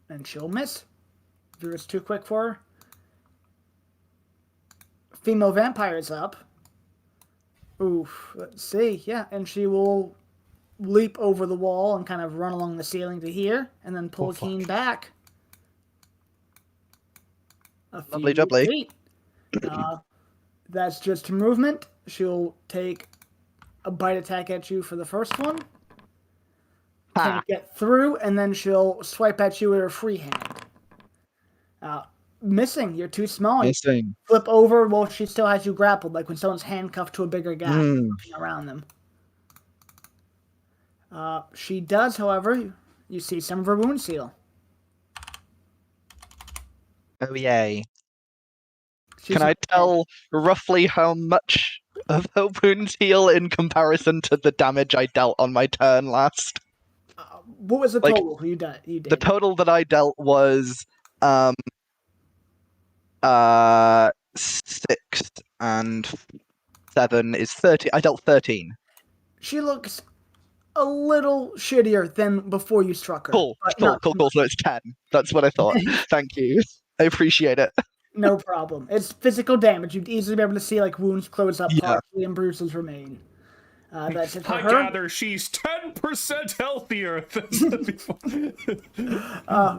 and she'll miss. If you're just too quick for her. Female vampire is up. Oof, let's see. Yeah, and she will leap over the wall and kind of run along the ceiling to here, and then pull Keen back. Lovely jubbly. Feet. That's just movement. She'll take a bite attack at you for the first one. Can't get through, and then she'll swipe at you with her free hand. Missing. You're too small. Missing. Flip over while she still has you grappled, like when someone's handcuffed to a bigger guy looking around them. She does, however, you see some of her wound seal. Oh, yay. Can I tell roughly how much of her wounds heal in comparison to the damage I dealt on my turn last? What was the total you did? The total that I dealt was 6 and 7 is 30. I dealt 13. She looks a little shittier than before you struck her. Cool. So it's 10. That's what I thought. Thank you. I appreciate it. No problem. It's physical damage. You'd easily be able to see like wounds close up partially and bruises remain. That's it for her. I gather she's 10% healthier than before.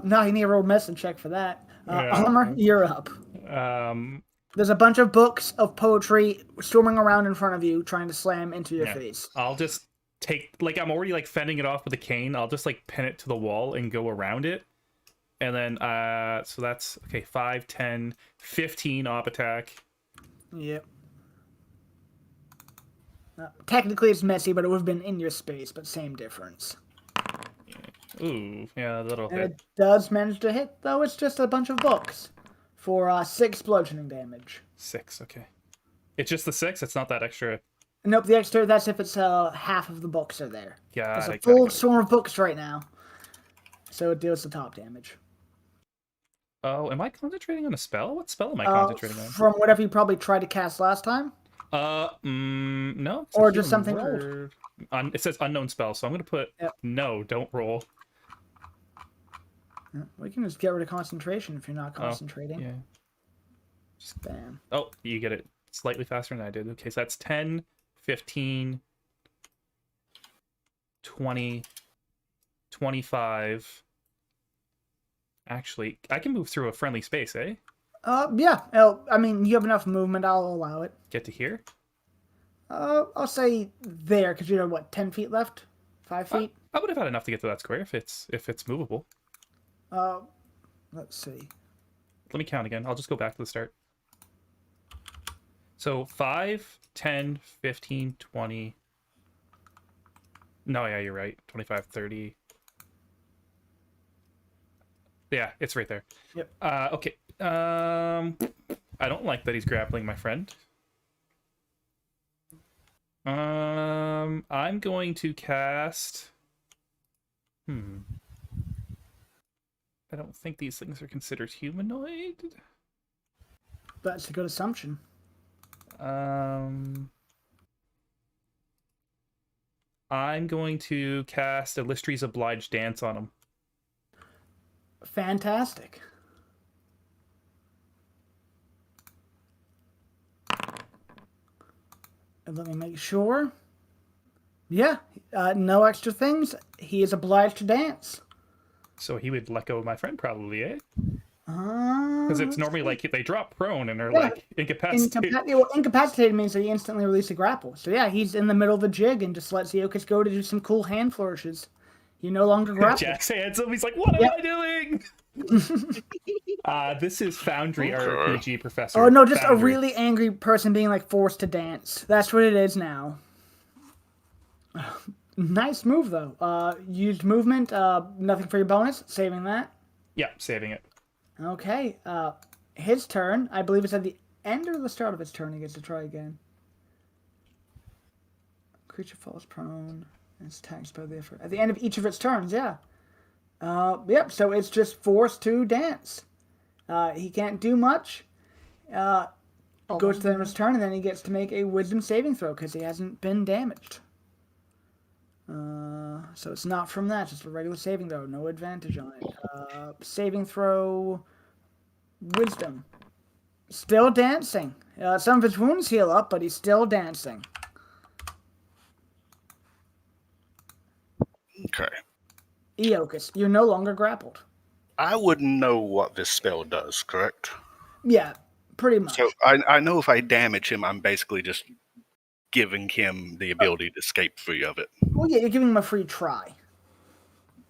No, you need a roll medicine check for that. Armor, you're up. There's a bunch of books of poetry storming around in front of you, trying to slam into your face. I'll just take, like, I'm already like fending it off with a cane. I'll just like pin it to the wall and go around it. And then, so that's, okay, 5, 10, 15 op attack. Yep. Technically it's messy, but it would have been in your space, but same difference. Ooh, yeah, that'll hit. It does manage to hit, though it's just a bunch of books for 6 bludgeoning damage. 6, okay. It's just the 6? It's not that extra? Nope, the extra, that's if it's half of the books are there. Yeah, it's a full swarm of books right now. So it deals the top damage. Oh, am I concentrating on a spell? What spell am I concentrating on? From whatever you probably tried to cast last time? No. Or just something old. It says unknown spell, so I'm going to put no, don't roll. We can just get rid of concentration if you're not concentrating. Yeah. Just bam. Oh, you get it slightly faster than I did. Okay, so that's 10, 15, 20, 25. Actually, I can move through a friendly space, eh? Yeah. I mean, you have enough movement, I'll allow it. Get to here? I'll say there, because you have, what, 10 feet left? 5 feet? I would have had enough to get to that square if it's movable. Let's see. Let me count again. I'll just go back to the start. So 5, 10, 15, 20. No, yeah, you're right. 25, 30. Yeah, it's right there. Yep. Okay. I don't like that he's grappling my friend. I'm going to cast... I don't think these things are considered humanoid. That's a good assumption. I'm going to cast Illustrious Obliged Dance on him. Fantastic. And let me make sure. Yeah, no extra things. He is obliged to dance. So he would let go of my friend, probably, eh? Because it's normally like they drop prone and are like incapacitated. Incapacitated means that he instantly release a grapple. So yeah, he's in the middle of the jig and just lets Iokas go to do some cool hand flourishes. You no longer grapple. Jack's hands up. He's like, "What am I doing?" This is Foundry RPG professor. Oh no, just Foundry. a really angry person being like forced to dance. That's what it is now. Nice move though. Used movement. Nothing for your bonus. Saving that. Yeah, saving it. Okay. His turn. I believe it's at the end or the start of his turn. He gets to try again. Creature falls prone. It's attacked by the effort. At the end of each of its turns, yeah. Yep, so it's just forced to dance. He can't do much. Goes to the end of his turn, and then he gets to make a wisdom saving throw because he hasn't been damaged. So it's not from that, just a regular saving throw. No advantage on it. Saving throw, wisdom. Still dancing. Some of his wounds heal up, but he's still dancing. Okay. Eokus, you're no longer grappled. I wouldn't know what this spell does, correct? Yeah, pretty much. So I know if I damage him, I'm basically just giving him the ability to escape free of it. Well, yeah, you're giving him a free try.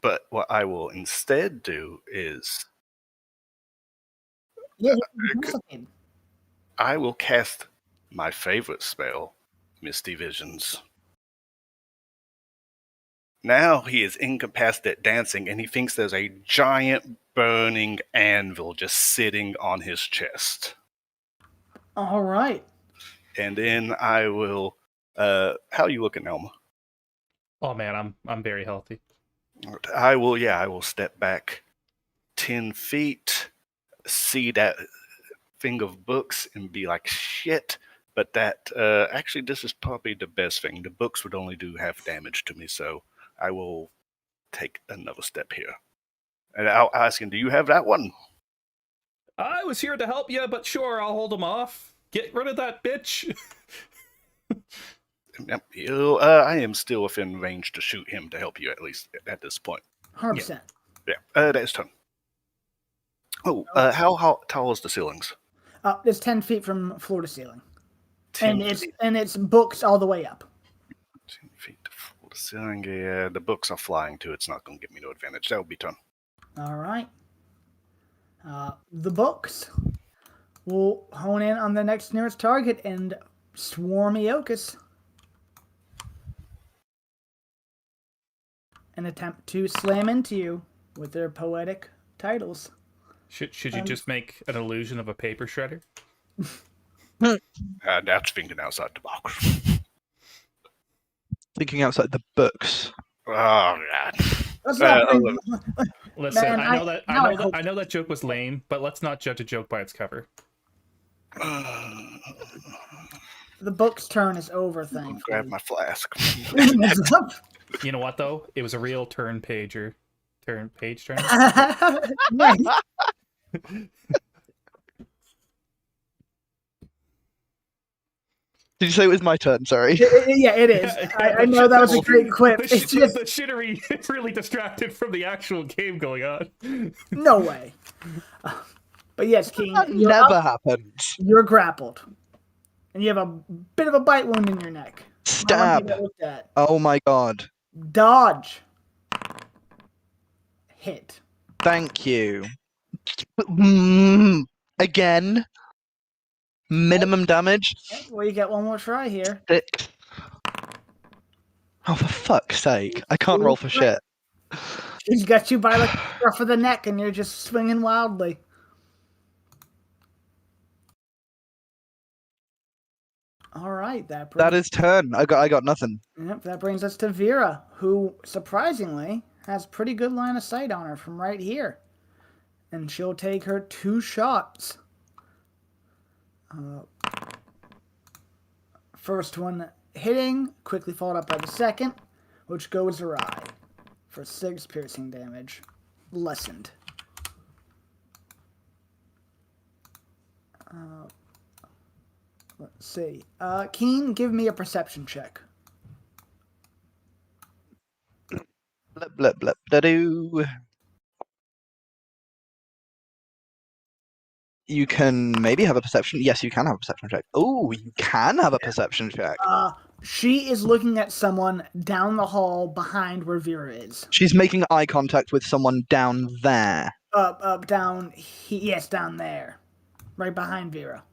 But what I will instead do is Yeah, he's I will cast my favorite spell, Misty Visions. Now he is incapacitated dancing, and he thinks there's a giant burning anvil just sitting on his chest. All right. And then I will. How are you looking, Elma? Oh man, I'm very healthy. I will step back 10 feet, see that thing of books, and be like, shit. But that, actually, this is probably the best thing. The books would only do half damage to me, so I will take another step here. And I'll ask him, do you have that one? I was here to help you, but sure, I'll hold him off. Get rid of that bitch. I am still within range to shoot him to help you, at least at this point. 100%. Yeah, that's turn. Oh, how tall is the ceilings? It's 10 feet from floor to ceiling. 10 And it's books all the way up. 10 feet to floor to ceiling. Yeah, the books are flying too. It's not going to give me no advantage. That would be turn. All right. The books will hone in on the next nearest target and swarm Eokus. And attempt to slam into you with their poetic titles. Should you just make an illusion of a paper shredder? That's thinking outside the box. Thinking outside the books. Oh, God. Let's not Listen, Man, I know that joke was lame, but let's not judge a joke by its cover. the book's turn is over, thankfully. Grab my flask. You know what though? It was a real turn page turn. Nice. Did you say it was my turn? Sorry. Yeah, it is. I know that was a great quip. The shittery really distracted from the actual game going on. No way. But yes, King. That never happens. You're grappled. And you have a bit of a bite wound in your neck. Stab. Oh my god. Dodge. Hit. Thank you. Again. Minimum damage. Well, you get one more try here. 6. Oh, for fuck's sake. I can't roll for shit. He's got you by the scruff of the neck and you're just swinging wildly. All right, that is turn. I got nothing. Yep, that brings us to Vera, who surprisingly has pretty good line of sight on her from right here. And she'll take her 2 shots. First one hitting, quickly followed up by the second, which goes awry for 6 piercing damage, lessened. Let's see. Keen, give me a perception check. Blip, blip, blip, da-doo. You can maybe have a perception. Yes, you can have a perception check. Oh, you can have a perception check. She is looking at someone down the hall behind where Vera is. She's making eye contact with someone down there. Yes, down there. Right behind Vera.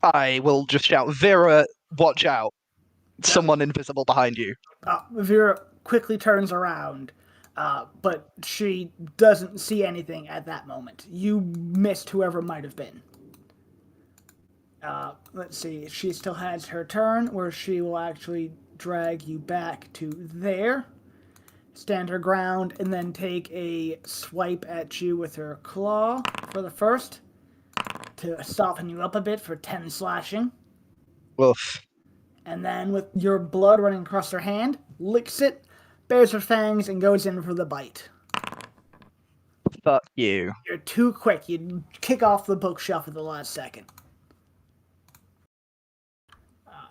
I will just shout, Vera, watch out. Someone invisible behind you. Vera quickly turns around. But she doesn't see anything at that moment. You missed whoever might have been. Let's see. She still has her turn, where she will actually drag you back to there, stand her ground, and then take a swipe at you with her claw for the first, to soften you up a bit for 10 slashing. Woof. And then with your blood running across her hand, licks it, bares her fangs, and goes in for the bite. Fuck you. You're too quick. You kick off the bookshelf at the last second.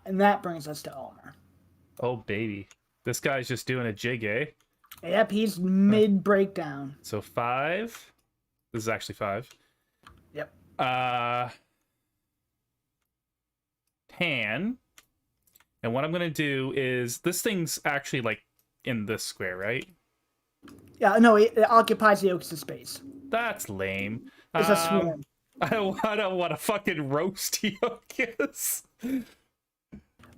And that brings us to Ulmer. Oh, baby. This guy's just doing a jig, eh? Yep, he's mid-breakdown. So 5. This is actually 5. Yep. 10. And what I'm going to do is... This thing's actually, like, in this square, right? Yeah, no, it occupies Eokus' space. That's lame. It's a swarm. I don't want to fucking roast Eokus.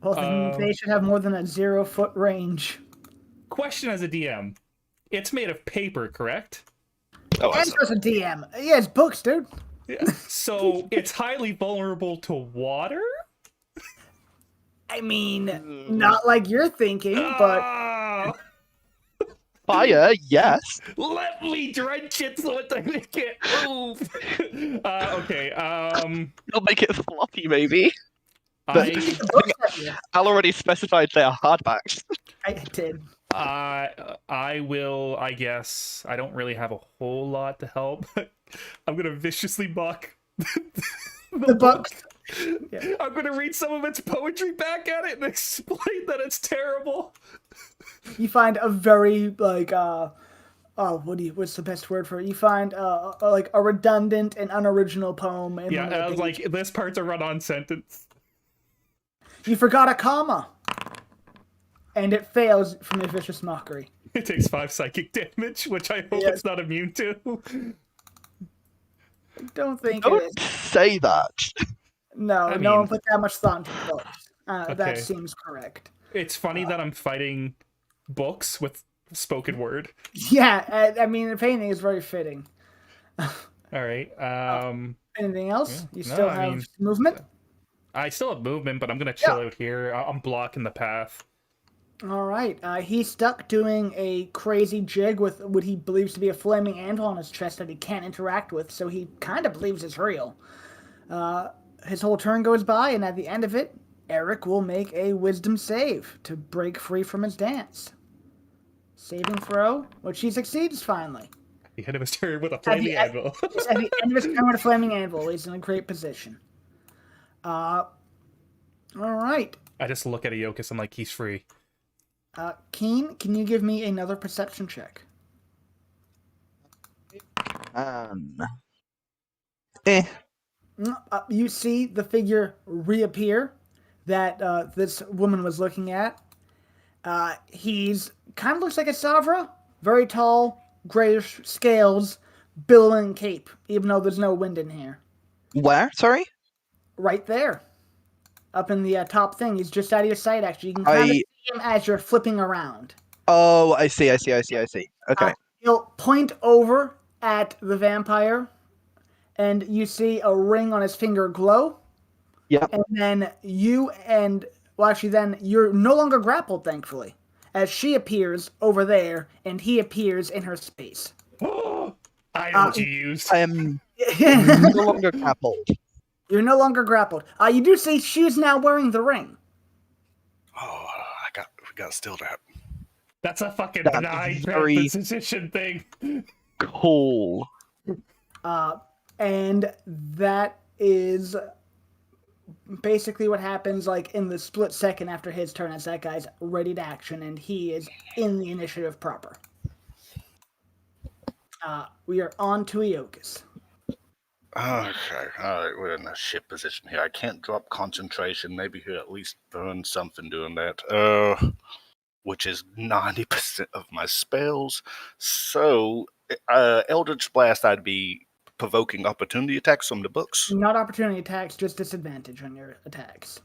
Well, then they should have more than a 0-foot range. Question as a DM. It's made of paper, correct? Oh, And as a DM. Yeah, it's books, dude. Yeah. So it's highly vulnerable to water? I mean, not like you're thinking, but... Ah! Fire, yes. Let me drench it so it doesn't get move. Okay. You'll make it floppy, maybe. I Al already specified they are hardbacks. I did. I will. I guess I don't really have a whole lot to help. I'm gonna viciously mock The books. Yeah. I'm gonna read some of its poetry back at it and explain that it's terrible. You find a very, like, what's the best word for it? You find, like, a redundant and unoriginal poem. In one of the Yeah, I was pages. like, this part's a run-on sentence. You forgot a comma. And it fails from the vicious mockery. It takes 5 psychic damage, which I hope Yes. it's not immune to. I don't think Don't it is. say that. No, I no mean- one put that much thought into the books. That Okay. seems correct. It's funny that I'm fighting books with spoken word. Yeah, I mean, the painting is very fitting. All right. Anything else? Yeah. You No, still I have mean- movement? I still have movement, but I'm gonna chill out here. I'm blocking the path. All right. He's stuck doing a crazy jig with what he believes to be a flaming anvil on his chest that he can't interact with, so he kind of believes it's real. His whole turn goes by, and at the end of it, Eric will make a wisdom save to break free from his dance. Saving throw, which he succeeds finally. The end of his turn with a flaming anvil. Just at the end of his turn with a flaming anvil, he's in a great position. All right. I just look at Eokus. I'm like, he's free. Keen, can you give me another perception check? You see the figure reappear that this woman was looking at. He's kind of looks like a Savra. Very tall, grayish scales, billowing cape, even though there's no wind in here. Where? Sorry? Right there. Up in the top thing. He's just out of your sight, actually. You can kind of see him as you're flipping around. Oh, I see. Okay. He'll point over at the vampire, and you see a ring on his finger glow. Yeah. And then then you're no longer grappled, thankfully, as she appears over there, and he appears in her space. I know what you used. I am no longer grappled. You're no longer grappled. You do see she's now wearing the ring. Oh, we got still that. That's a fucking That's benign very- position thing. Cool. And that is basically what happens, like, in the split second after his turn, as that guy's ready to action, and he is in the initiative proper. We are on to Eokus. Okay, alright, we're in a shit position here. I can't drop concentration. Maybe he'll at least burn something doing that. Which is 90% of my spells. So, Eldritch Blast, I'd be provoking opportunity attacks from the books. Not opportunity attacks, just disadvantage on your attacks.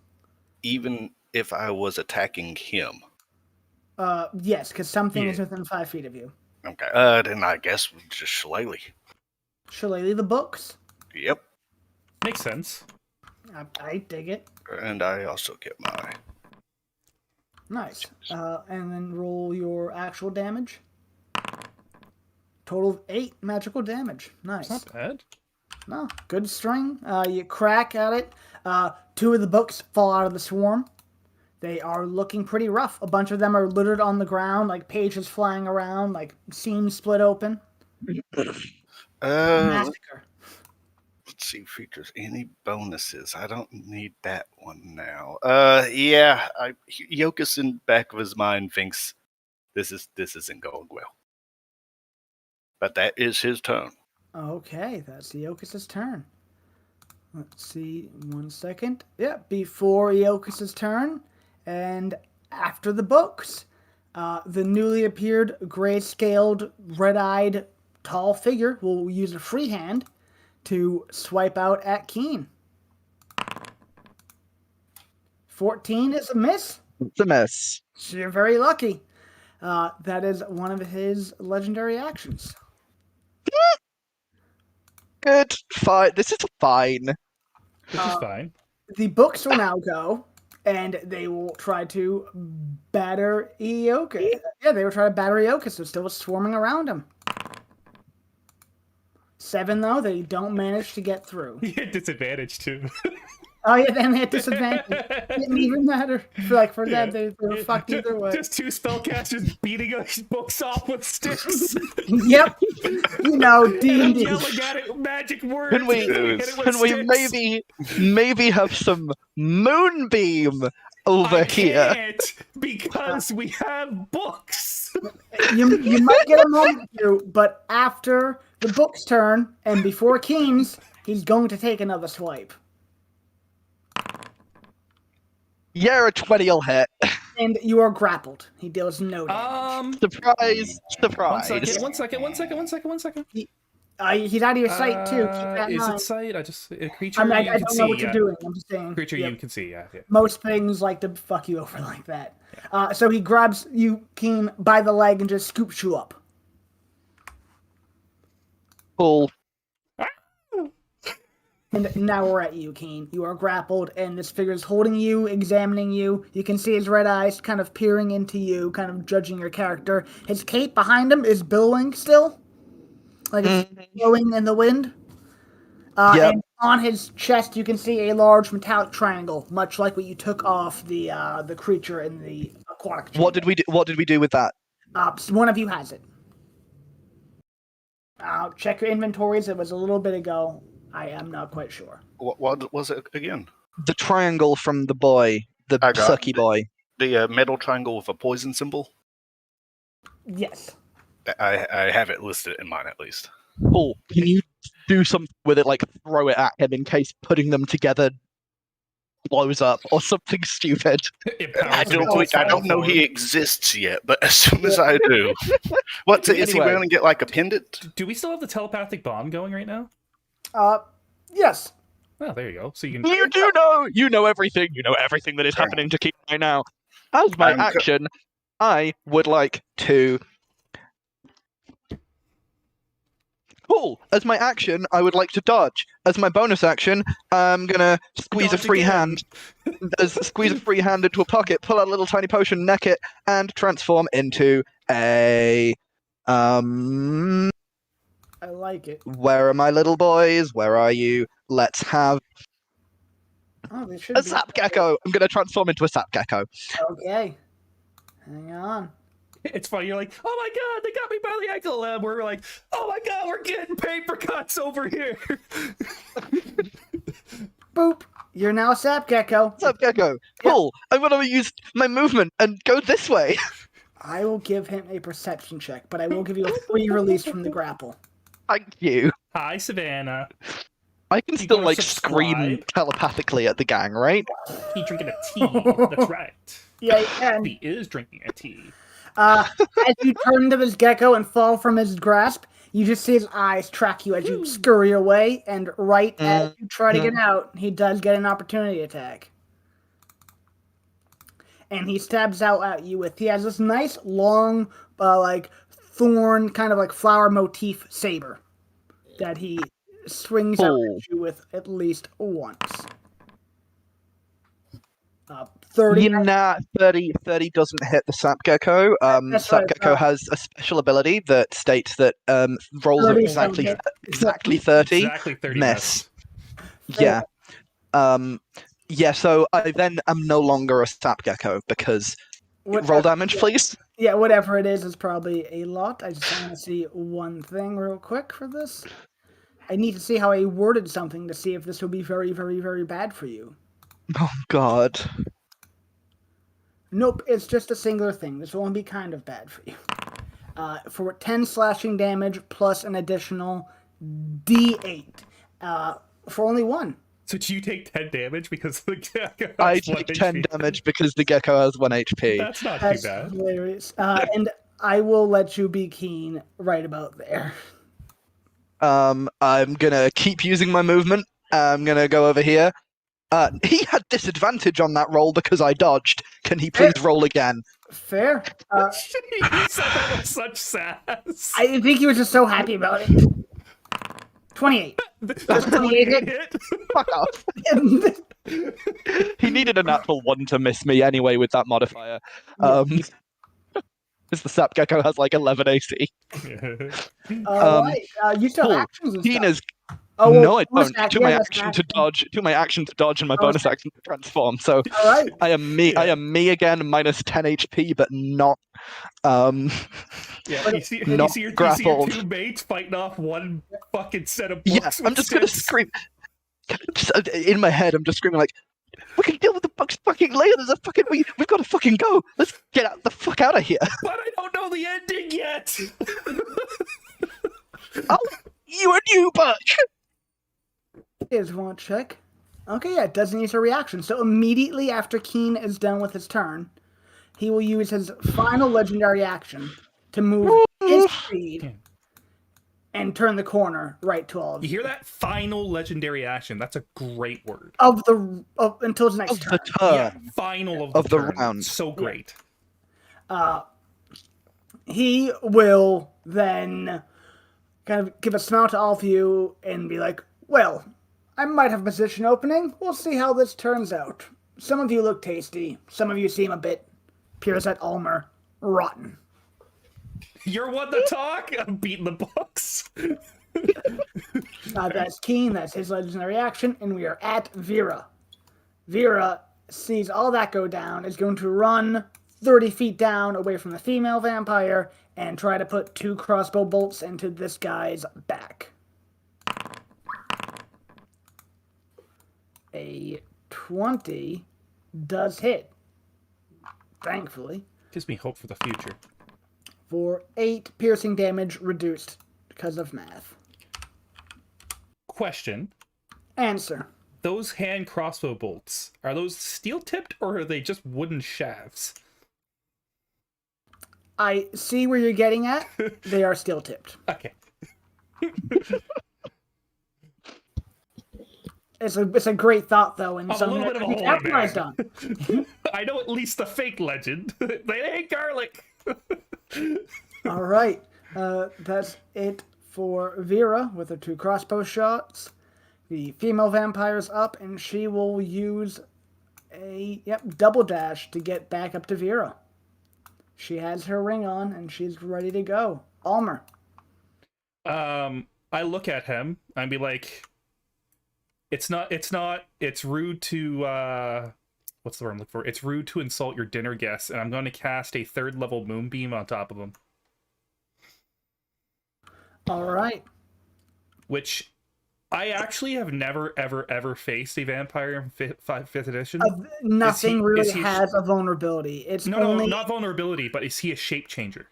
Even if I was attacking him. Yes, because something Yeah. is within 5 feet of you. Okay, then I guess we just shillelagh. Shillelagh the books. Yep, Makes sense. I dig it. and I also get my... Nice. And then roll your actual damage. Total of 8 magical damage. Nice. Not bad. No, good string. You crack at it. 2 of the books fall out of the swarm. They are looking pretty rough. A bunch of them are littered on the ground, like pages flying around, like seams split open. Massacre. Let's see features. Any bonuses? I don't need that one now. Yeah. Yokus in the back of his mind thinks this isn't going well. But that is his turn. Okay, that's Iokus's turn. Let's see, 1 second. Yeah, before Iokus's turn, and after the books, the newly appeared gray-scaled, red-eyed, tall figure will use a free hand to swipe out at Keen. 14 is a miss. It's a miss. So you're very lucky. That is one of his legendary actions. Good. Fine. This is fine. Which is fine. The books will now go, and they will try to batter Iokus. Yeah, they will try to batter Iokus, so still swarming around him. 7, though, they don't manage to get through. You get disadvantage too. Oh, yeah, then they had disadvantage. It didn't even matter. For them, they were fucked either way. Just 2 spellcasters beating books off with sticks. Yep. You know, D&D. Yelling at it, magic words. Can we maybe have some moonbeam over here? Can't, because we have books. You might get a moment to, but after the book's turn and before Keen's, he's going to take another swipe. Yeah, a 20'll hit. And you are grappled. He deals no damage. Surprise! One second. He's out of your sight too. Keep that in Is mind. it sight? A creature. I you can don't see, know what you're doing. I'm just saying. Creature yep. you can see. Yeah. Most things like to fuck you over like that. So he grabs you, Keen, by the leg and just scoops you up. Cool. And now we're at you, Keen. You are grappled, and this figure is holding you, examining you. You can see his red eyes kind of peering into you, kind of judging your character. His cape behind him is billowing still. Like it's blowing in the wind. Yep. And on his chest, you can see a large metallic triangle, much like what you took off the creature in the aquatic chamber. What did we do with that? One of you has it. Check your inventories. It was a little bit ago. I am not quite sure. What was it again? The triangle from the boy, the sucky boy. The metal triangle with a poison symbol? Yes. I have it listed in mine, at least. Cool. Can you do something with it, like throw it at him in case putting them together blows up or something stupid? I don't know he exists yet, but as soon as I do. Is he going to get like a pendant? Do we still have the telepathic bond going right now? Yes. Oh, there you go. So you know everything. You know everything that is happening to Keith right now. As my action, I would like to. Cool. As my action, I would like to dodge. As my bonus action, I'm gonna squeeze Dodge a free again. hand. Squeeze a free hand into a pocket, pull out a little tiny potion, neck it, and transform into a I like it. Where are my little boys? Where are you? Let's have They should a be. sap gecko. I'm going to transform into a sap gecko. Okay. Hang on. It's funny. You're like, oh my god, they got me by the ankle. And we're like, oh my god, we're getting paper cuts over here. Boop. You're now a sap gecko. Sap gecko. Cool. I'm going to use my movement and go this way. I will give him a perception check, but I will give you a free release from the grapple. Thank you. Hi, Savannah. I can still, gonna scream subscribe? telepathically at the gang, right? He's drinking a tea. That's right. Yeah, you can. He is drinking a tea. As you turn into this gecko and fall from his grasp, you just see his eyes track you as you scurry away, and right as you try to get out, he does get an opportunity attack. And he stabs out at you he has this nice long, thorn, kind of like flower motif saber that he swings out at you with at least once. 30. Nah, 30 doesn't hit the sap gecko. Sap gecko has a special ability that states that rolls of 30 exactly 30. Exactly 30 Miss. Yeah. Yeah, so I then am no longer a sap gecko because roll damage, please. Yeah, whatever it is probably a lot. I just want to see one thing real quick for this. I need to see how I worded something to see if this will be very, very, very bad for you. Oh God. Nope, it's just a singular thing. This will only be kind of bad for you. For 10 slashing damage plus an additional D8. For only 1. So do you take 10 damage because the gecko I has 1 take 10 HP? damage because the gecko has 1 HP. That's not That's too bad. hilarious. And I will let you be keen right about there. I'm gonna keep using my movement. I'm gonna go over here. He had disadvantage on that roll because I dodged. Can he please roll again? Fair. He said that with such sass. I think he was just so happy about it. 28. Does 28 hit? Fuck off. He needed a natural 1 to miss me anyway with that modifier. Because the sap gecko has like 11 AC. Alright, you still have actions and stuff. Tina's. Oh, well, No, I bonus don't. To my that's action an to dodge. To my action to dodge, and my bonus action to transform. So Alright. I am me. Yeah. I am me again, minus 10 HP, but not. Yeah, you see your grappled. 2 mates fighting off one fucking set of Yeah, books. I'm just gonna scream. In my head, I'm just screaming like, "We can deal with the bugs fucking later. There's a fucking we've got to fucking go. Let's get the fuck out of here." But I don't know the ending yet. Oh, you and you, Butch. Here's one check. Okay, yeah, it doesn't use a reaction. So immediately after Keen is done with his turn, he will use his final legendary action to move his speed and turn the corner right to all of You you. hear that? Final legendary action. That's a great word. Until his next Of turn. the turn. Yeah, final of the turn. round. So great. He will then kind of give a smile to all of you and be like, well, I might have a position opening. We'll see how this turns out. Some of you look tasty. Some of you seem a bit, Piers at Ulmer, rotten. You're one to talk? I'm beating the books. That's Keen, that's his legendary action, and we are at Vera. Vera sees all that go down, is going to run 30 feet down away from the female vampire and try to put 2 crossbow bolts into this guy's back. A 20 does hit, thankfully, Gives me hope for the future. for 8 piercing damage reduced because of math. Question. Answer. Those hand crossbow bolts, are those steel tipped or are they just wooden shafts? I see where you're getting at. They are steel tipped. Okay. It's a great thought though, and I'm a something little that bit of a can be holy capitalized man. on. I know at least the fake legend. They ain't garlic. All right, that's it for Vera with her 2 crossbow shots. The female vampire's up, and she will use a double dash to get back up to Vera. She has her ring on, and she's ready to go. Almer. I look at him and be like, it's rude to, what's the word I'm looking for? It's rude to insult your dinner guests, and I'm going to cast a 3rd level moonbeam on top of him. All right. Which, I actually have never, ever faced a vampire in 5th edition. Nothing really has a vulnerability. It's No, not vulnerability, but is he a shape changer?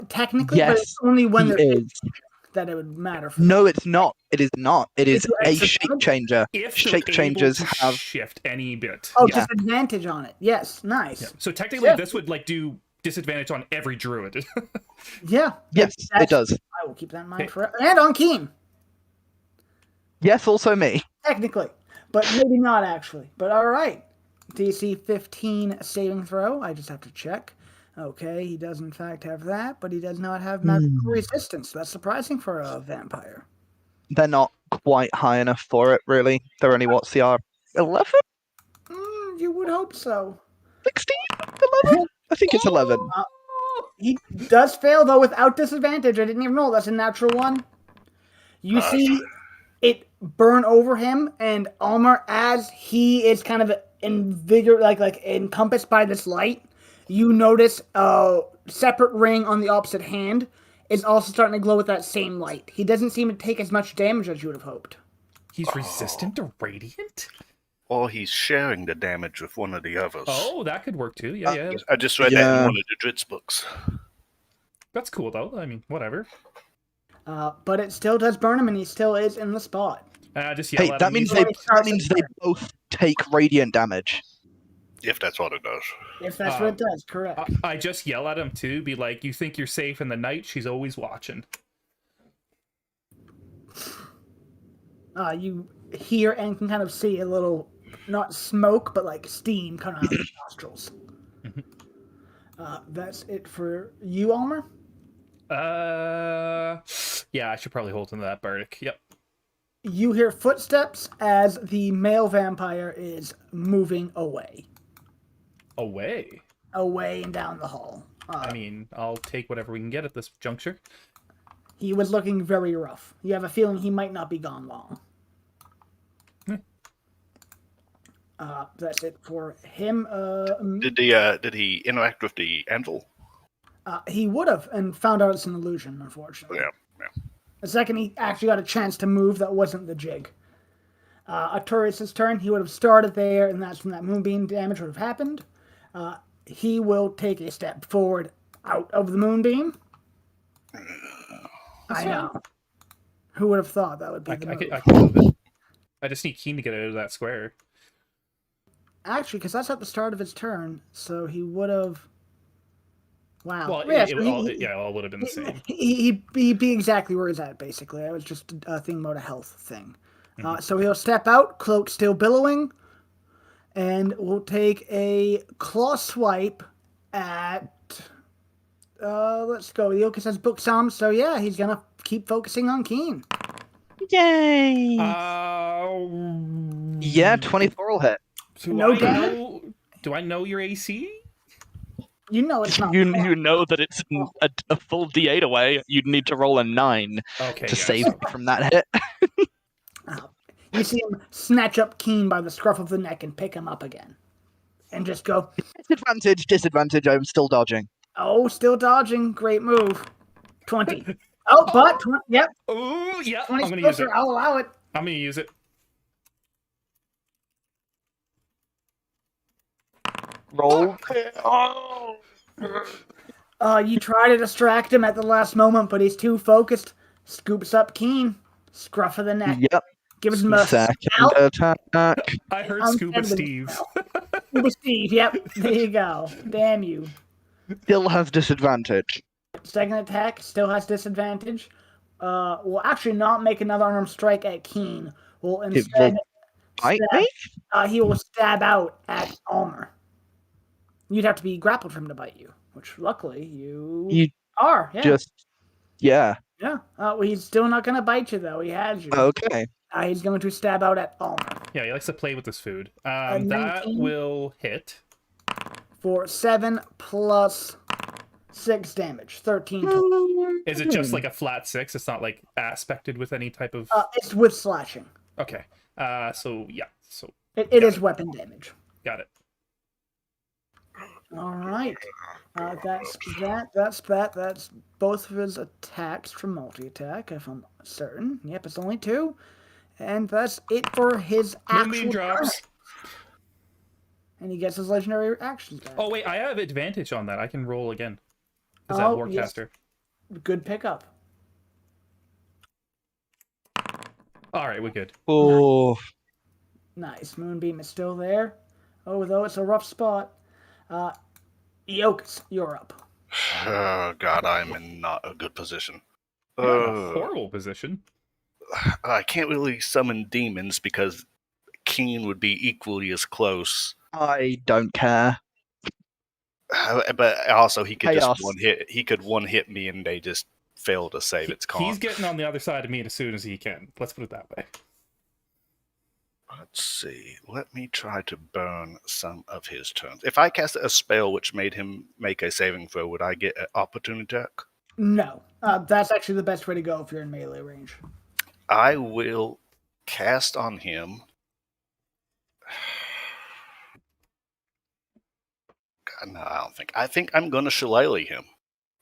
Technically, Yes, but it's only when he they're is. that it would matter for No, it's not. It is not. It is a It's a shape changer. If Shape they're changers able to have. shift any bit. Oh, Yeah. disadvantage on it. Yes, nice. Yeah. So technically, Yeah. this would like do disadvantage on every druid. Yeah. Yes, it does. I will keep that in mind Okay. forever. And on Keen, Yes, also me. technically. But maybe not actually. But all right. DC 15 saving throw. I just have to check. Okay, he does in fact have that, but he does not have magical resistance. That's surprising for a vampire. They're not quite high enough for it, really. They're only, what, CR 11? You would hope so. 16? 11? I think it's 11. He does fail, though, without disadvantage. I didn't even know that's a natural one. You see it burn over him, and Almer, as he is kind of like encompassed by this light, you notice a separate ring on the opposite hand is also starting to glow with that same light. He doesn't seem to take as much damage as you would have hoped. He's resistant to radiant? Or he's sharing the damage with one of the others. Oh, that could work too. Yeah. I just read that in one of the Dritz books. That's cool, though. I mean, whatever. But it still does burn him, and he still is in the spot. Just yell at that him. means they both take radiant damage. If that's what it does. If that's what it does, correct. I just yell at him, too. Be like, you think you're safe in the night? She's always watching. You hear and can kind of see a little, not smoke, but like steam coming out of his nostrils. That's it for you, Almer? Yeah, I should probably hold on to that bardic. Yep. You hear footsteps as the male vampire is moving away. Away and down the hall. I mean, I'll take whatever we can get at this juncture. He was looking very rough. You have a feeling he might not be gone long. That's it for him. Did he interact with the anvil? He would have, and found out it's an illusion, unfortunately. Yeah. The second he actually got a chance to move, that wasn't the jig. Artorius' turn, he would have started there, and that's when that moonbeam damage would have happened. He will take a step forward out of the moonbeam. I know. Who would have thought that would be the move? I can move it. I just need Keen to get out of that square. Actually, because that's at the start of his turn, so he would have... Wow. Well, yes, it all would have been the same. He'd be exactly where he's at, basically. It was just a thing about a health thing. So he'll step out, cloak still billowing, and we'll take a claw swipe at... let's go. Yokas has book some, so yeah, he's gonna keep focusing on Keen. Yay! Yeah, 24 will hit. Do I know your AC? You know it's not. You know that it's a full D8 away. You'd need to roll a 9 to save from that hit. You see him snatch up Keen by the scruff of the neck and pick him up again. And just go... Disadvantage, I'm still dodging. Oh, still dodging. Great move. 20. Oh, but... Yep. Oh, yeah. 20 I'm going to use it. I'll allow it. I'm going to use it. Roll. You try to distract him at the last moment, but he's too focused. Scoops up Keen. Scruff of the neck. Yep. Gives him a second attack. I heard Scuba Steve. Scuba Steve, yep. There you go. Damn you. Still has disadvantage. Second attack still has disadvantage. Will actually not make another unarmed strike at Keen. Will instead bite me? He will stab out at Almer. You'd have to be grappled for him to bite you, which luckily you are. Yeah. Yeah. Yeah. Well, he's still not going to bite you, though. He has you. Okay. He's going to stab out at Almer. Yeah, he likes to play with his food. That will hit. For 7 plus 6 damage. 13 total. Is it just like a flat 6? It's not like aspected with any type of... It's with slashing. Okay. So, yeah. So It is weapon damage. Got it. All right. That's that. That's both of his attacks from multi-attack, if I'm certain. Yep, it's only 2. And that's it for his actual drops. turn. And he gets his legendary actions back. Oh, wait, I have advantage on that. I can roll again. Is that Warcaster? Yes. Good pickup. All right, we're good. Oh. Nice. Moonbeam is still there. Although it's a rough spot. Yokas, you're up. Oh, God, I'm in not a good position. You're in a horrible position. I can't really summon demons because Keen would be equally as close. I don't care. But also, he could Chaos. just one hit. He could one hit me, and they just fail to save its con. He's getting on the other side of me as soon as he can. Let's put it that way. Let's see. Let me try to burn some of his turns. If I cast a spell which made him make a saving throw, would I get an opportunity attack? No. That's actually the best way to go if you're in melee range. I will cast on him. God, no, I don't think. I think I'm going to shillelagh him.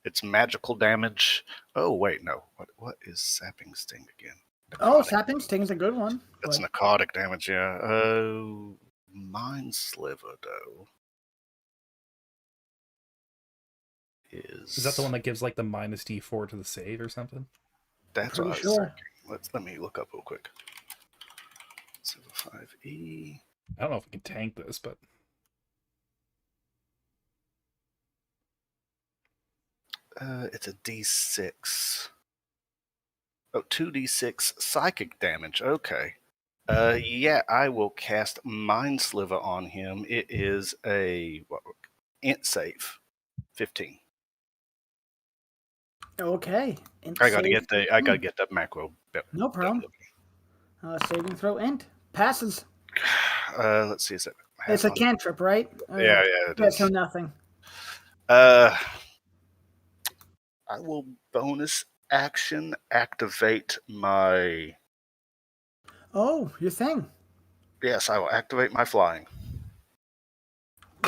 It's magical damage. Oh, wait, no. What is Sapping Sting again? Oh, Necrotic. Sapping Sting's a good one. That's but- necrotic damage, yeah. Oh, Mind Sliver, though. Is that the one that gives like the minus D4 to the save or something? That's Pretty what I was sure. thinking. Let me look up real quick. Silver 5E. I don't know if we can tank this, but It's a D6. Oh, 2D6 psychic damage. Okay. Yeah, I will cast Mind Sliver on him. It is a int save, 15. Okay. I gotta get the macro. No problem. Saving throw int. Passes. Let's see. Is it? It's a cantrip, right? Yeah, it is. So nothing. I will bonus action activate my. Oh, your thing. Yes, I will activate my flying.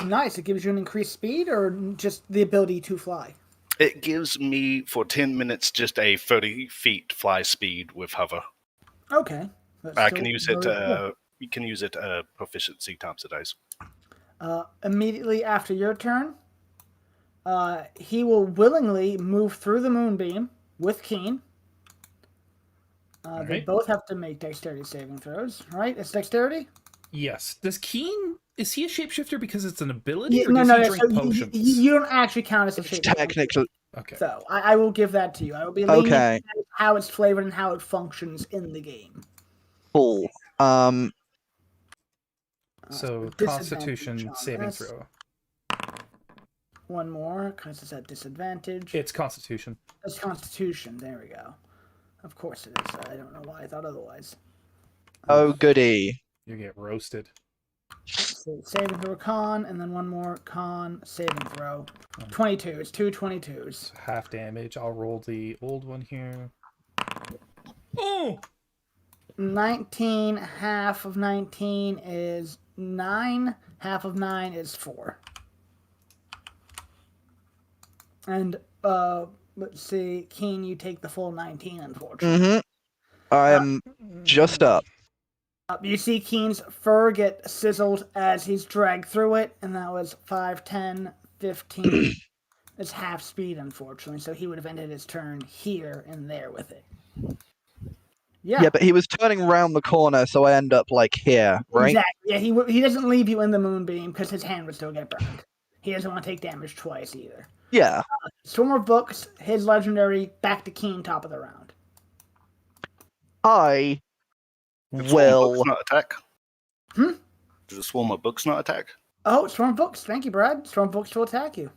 Nice. It gives you an increased speed or just the ability to fly? It gives me for 10 minutes just a 30 feet fly speed with hover. Okay. I can use it. You can use it proficiency times the dice. Immediately after your turn, he will willingly move through the moonbeam with Keen. They right. both have to make dexterity saving throws, right? It's dexterity? yes. Does Keen, is he a shapeshifter because it's an ability, or No, does no, he no. drink So potions? you don't actually count as a It's shapeshifter. technically Okay. So I will give that to you. I will be lenient Okay. on how it's flavored and how it functions in the game. full. So disadvantage Constitution on saving this. throw. One more, because it's at disadvantage. It's Constitution. It's Constitution. There we go. Of course it is. I don't know why I thought otherwise. Oh goody. You get roasted. So saving throw con, and then one more con saving throw. 22. It's two 22s. Half damage. I'll roll the old one here. Oh! 19, half of 19 is 9, half of 9 is 4. And, let's see, Keen, you take the full 19, unfortunately. Mm-hmm. I am just up. You see Keen's fur get sizzled as he's dragged through it, and that was 5, 10, 15. It's half speed, unfortunately, so he would have ended his turn here and there with it. Yeah, but he was turning around the corner, so I end up like here, right? Exactly. Yeah, he doesn't leave you in the moonbeam because his hand would still get burned. He doesn't want to take damage twice either. Yeah. Storm of Books, his legendary, back to Keen, top of the round. I Does will. Books not attack? Hmm? Does a swarm of books not attack? Oh, Storm of Books. Thank you, Brad. Storm of Books will attack you.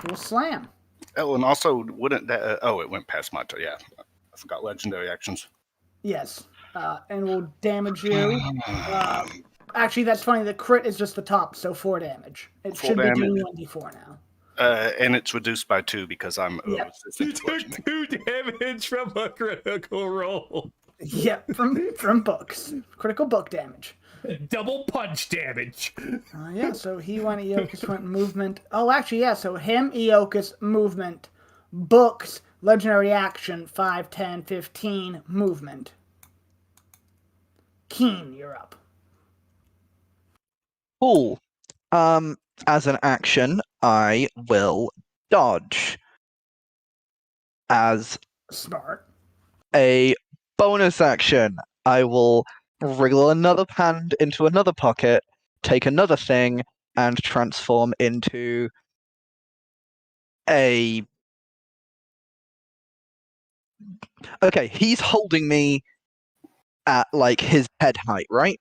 It will slam. Oh, and also, wouldn't that... it went past my turn. Yeah, I forgot legendary actions. Yes. And will damage you. Actually, that's funny. The crit is just the top, so 4 damage. It 4 should be doing damage. 1d4 now. And it's reduced by 2 because I'm Yeah. You resistant to took bludgeoning. 2 damage from a critical roll. Yep, from books. Critical book damage. Double punch damage. Yeah, so he went, Eokus went movement. Oh, actually, yeah, so him, Eokus, movement. Books, legendary action, 5, 10, 15, movement. Keen, you're up. Cool. As an action, I will dodge. As Smart. a bonus action, I will wriggle another hand into another pocket, take another thing, and transform into a... Okay, he's holding me at, like, his head height, right?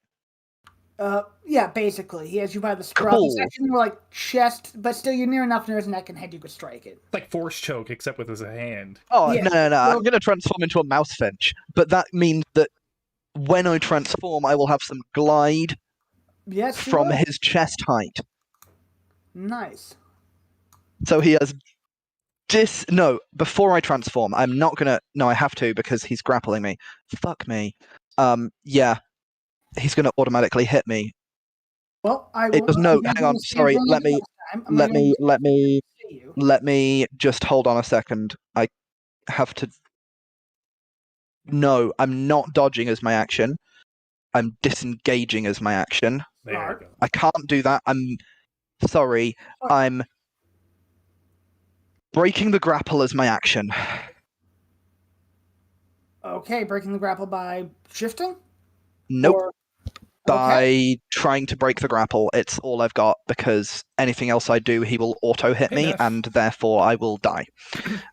Yeah, basically. He has you by the scruff. He's Cool. actually more like chest, but still you're near enough near his neck and head you could strike it. It's like force choke, except with his hand. Oh, Yeah, no. well- I'm going to transform into a mouse finch. But that means that when I transform, I will have some glide Yes, you from will. his chest height. Nice. So he has No, before I transform, I'm not gonna. No, I have to because he's grappling me. Fuck me. Yeah, he's gonna automatically hit me. Well, I It will. does no. Hang on. Sorry. Let me just hold on a second. I have to. No, I'm not dodging as my action. I'm disengaging as my action. There you go. I can't do that. I'm sorry. I'm breaking the grapple as my action. Okay, breaking the grapple by shifting? Nope. Or... By trying to break the grapple. It's all I've got because anything else I do, he will auto hit me, and therefore I will die.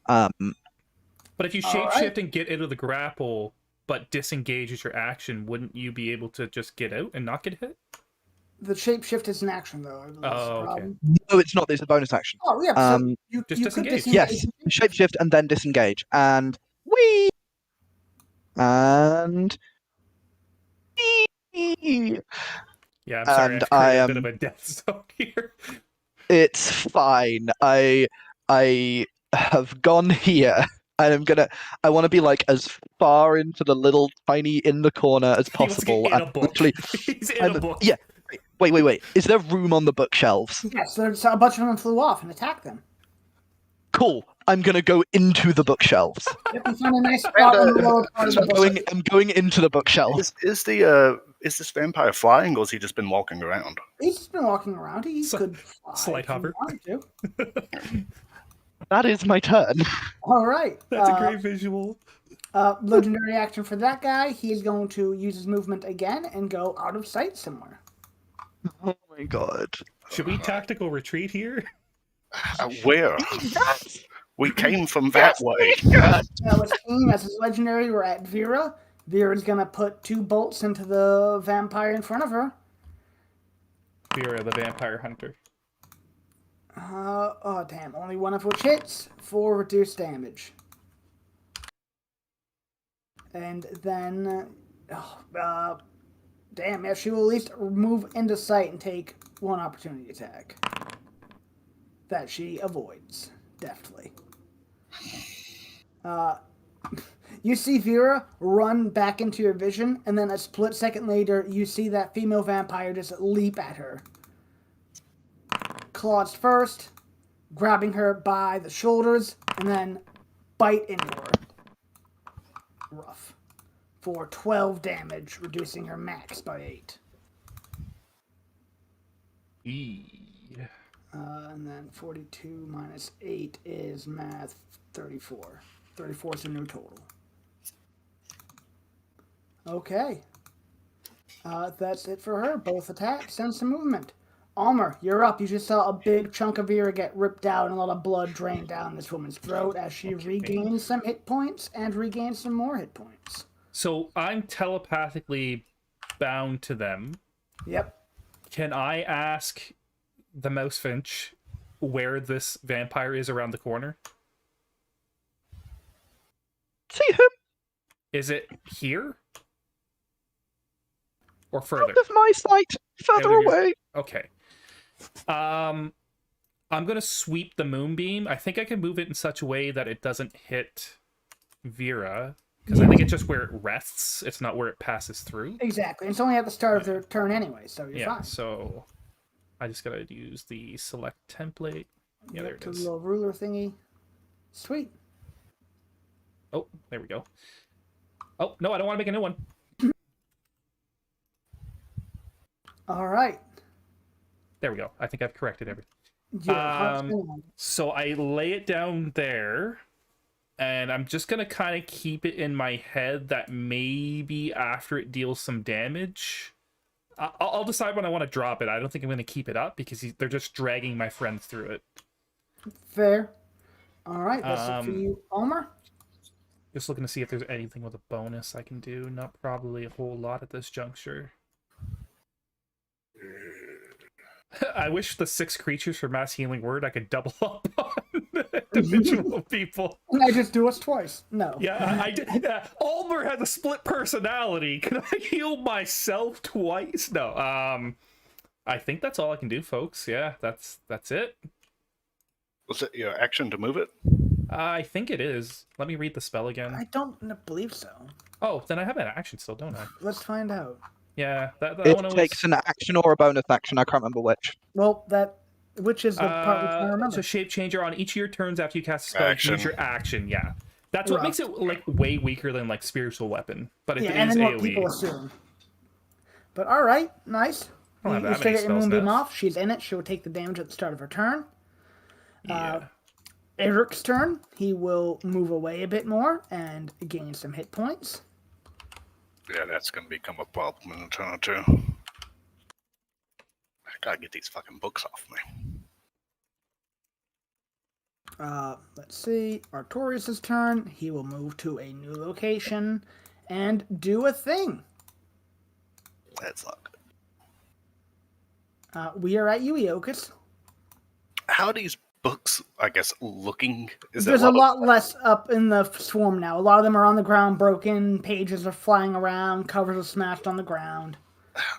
But if you shapeshift and get into the grapple, but disengage as your action, wouldn't you be able to just get out and not get hit? The shapeshift is an action, though. Okay. No, it's not. It's a bonus action. Oh, yeah. So you just disengage. Yes, shapeshift and then disengage, and whee, and whee. Yeah, I'm sorry. And I've created a bit of a death zone here. It's fine. I have gone here. And I want to be like as far into the little tiny in the corner as possible. He wants to get in a book. He's in a book. Yeah. Wait. Is there room on the bookshelves? Yes, there's a bunch of them flew off and attacked them. Cool. I'm gonna go into the bookshelves. Yep, you found a nice spot on the lower part of the book. I'm going into the bookshelves. Is this vampire flying, or has he just been walking around? He's just been walking around. He could fly. Slight hover. That is my turn. All right. That's a great visual. Legendary action for that guy. He's going to use his movement again and go out of sight somewhere. Oh my god. Should we tactical retreat here? Where? We came from that way. Let's aim as his legendary. We're at Vera. Vera's going to put 2 bolts into the vampire in front of her. Vera, the vampire hunter. Oh, damn. Only one of which hits for reduced damage. And then... damn, yeah, she will at least move into sight and take 1 opportunity attack. That she avoids, deftly. You see Vera run back into your vision, and then a split second later, you see that female vampire just leap at her. Claws first, grabbing her by the shoulders, and then bite into her. Rough. For 12 damage, reducing her max by 8. And then 42 minus 8 is math 34. 34 is a new total. Okay. That's it for her. Both attacks and some movement. Almer, you're up. You just saw a big chunk of Vera get ripped out and a lot of blood drain down this woman's throat as she regains some hit points and regains some more hit points. So I'm telepathically bound to them. Yep. Can I ask the Mouse Finch where this vampire is around the corner? See him? Is it here? Or further? Out of my sight. Further away. Okay. I'm gonna sweep the moonbeam. I think I can move it in such a way that it doesn't hit Vera, because I think it's just where it rests. It's not where it passes through. Exactly. It's only at the start of their turn anyway, so you're fine. So I just gotta use the select template. Yeah, there it is. The little ruler thingy. Sweet. Oh, there we go. Oh, no, I don't want to make a new one. All right. There we go. I think I've corrected everything. Yeah, so I lay it down there, and I'm just going to kind of keep it in my head that maybe after it deals some damage, I'll decide when I want to drop it. I don't think I'm going to keep it up because they're just dragging my friends through it. Fair. All right, that's it for you, Almer. Just looking to see if there's anything with a bonus I can do. Not probably a whole lot at this juncture. I wish the 6 creatures for Mass Healing Word I could double up on individual people. And I just do us twice. No. Yeah, I did. Almer has a split personality. Can I heal myself twice? No. I think that's all I can do, folks. Yeah, that's it. Was it your action to move it? I think it is. Let me read the spell I again. don't believe so. Oh, then I have an action still, don't I? Let's find out. Yeah, that It one always... takes an action or a bonus action. I can't remember which. Well, which is the part we're trying to remember. So shape changer on each of your turns after you cast a spell, you can use Action. your action. Yeah, that's what Right. makes it like way weaker than like spiritual weapon. But it Yeah, and is then AOE. what people assume. But all right, nice. I don't have You that still many get your spells moonbeam left. off. She's in it. She'll take the damage at the start of her turn. Yeah. Eric's turn. He will move away a bit more and gain some hit points. Yeah, that's gonna become a problem in a turn or two. I gotta get these fucking books off me. Let's see. Artorias' turn. He will move to a new location and do a thing. That's not good. We are at you, Eokus. How are these books, I guess, looking? Is There's there a lot less up in the swarm now. A lot of them are on the ground, broken. Pages are flying around. Covers are smashed on the ground.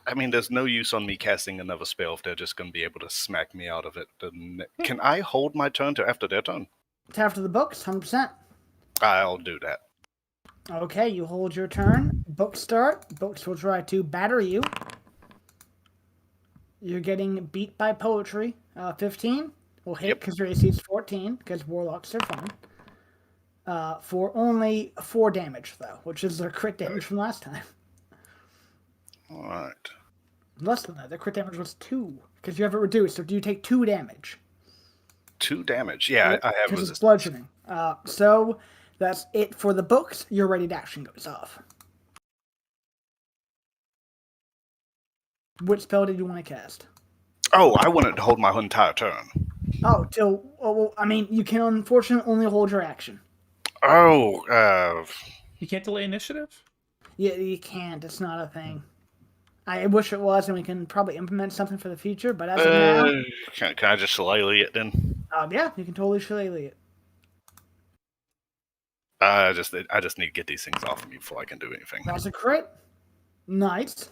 I mean, there's no use on me casting another spell if they're just going to be able to smack me out of it. Can I hold my turn to after their turn? It's after the books, 100%. I'll do that. Okay, you hold your turn. Books start. Books will try to batter you. You're getting beat by poetry. 15 will hit because your AC is 14, because warlocks are fun. For only 4 damage, though, which is their crit damage from last time. Alright. Less than that. Their crit damage was 2, because you have it reduced, so do you take 2 damage? 2 damage. Yeah, I have Because resistance. it's bludgeoning. So that's it for the books. Your ready to action goes off. Which spell did you want to cast? Oh, I wanted to hold my entire turn. Oh, I mean, you can unfortunately only hold your action. Oh, You can't delay initiative? Yeah, you can't. It's not a thing. I wish it was, and we can probably implement something for the future, but as of now... can I just shillelagh it then? Yeah, you can totally shillelagh it. I just need to get these things off of me before I can do anything. That's a crit. Nice.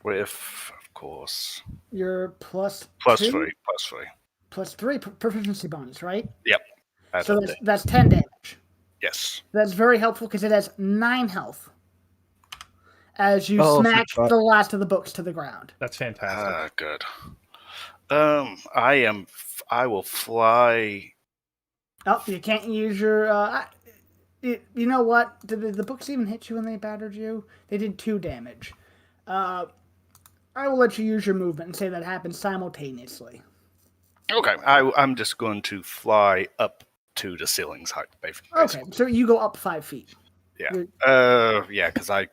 With, of course, You're plus plus 2? 3, plus 3. Plus 3 proficiency bonus, right? Yep. So that's 10 damage. Yes. That's very helpful because it has 9 health. As you smack fuck. the last of the books to the ground. That's fantastic. Good. I will fly. Oh, you can't use your... you know what? Did the books even hit you when they battered you? They did 2 damage. I will let you use your movement and say that happened simultaneously. Okay, I'm just going to fly up to the ceiling's height, basically. Okay, so you go up 5 feet. Yeah. Yeah, because I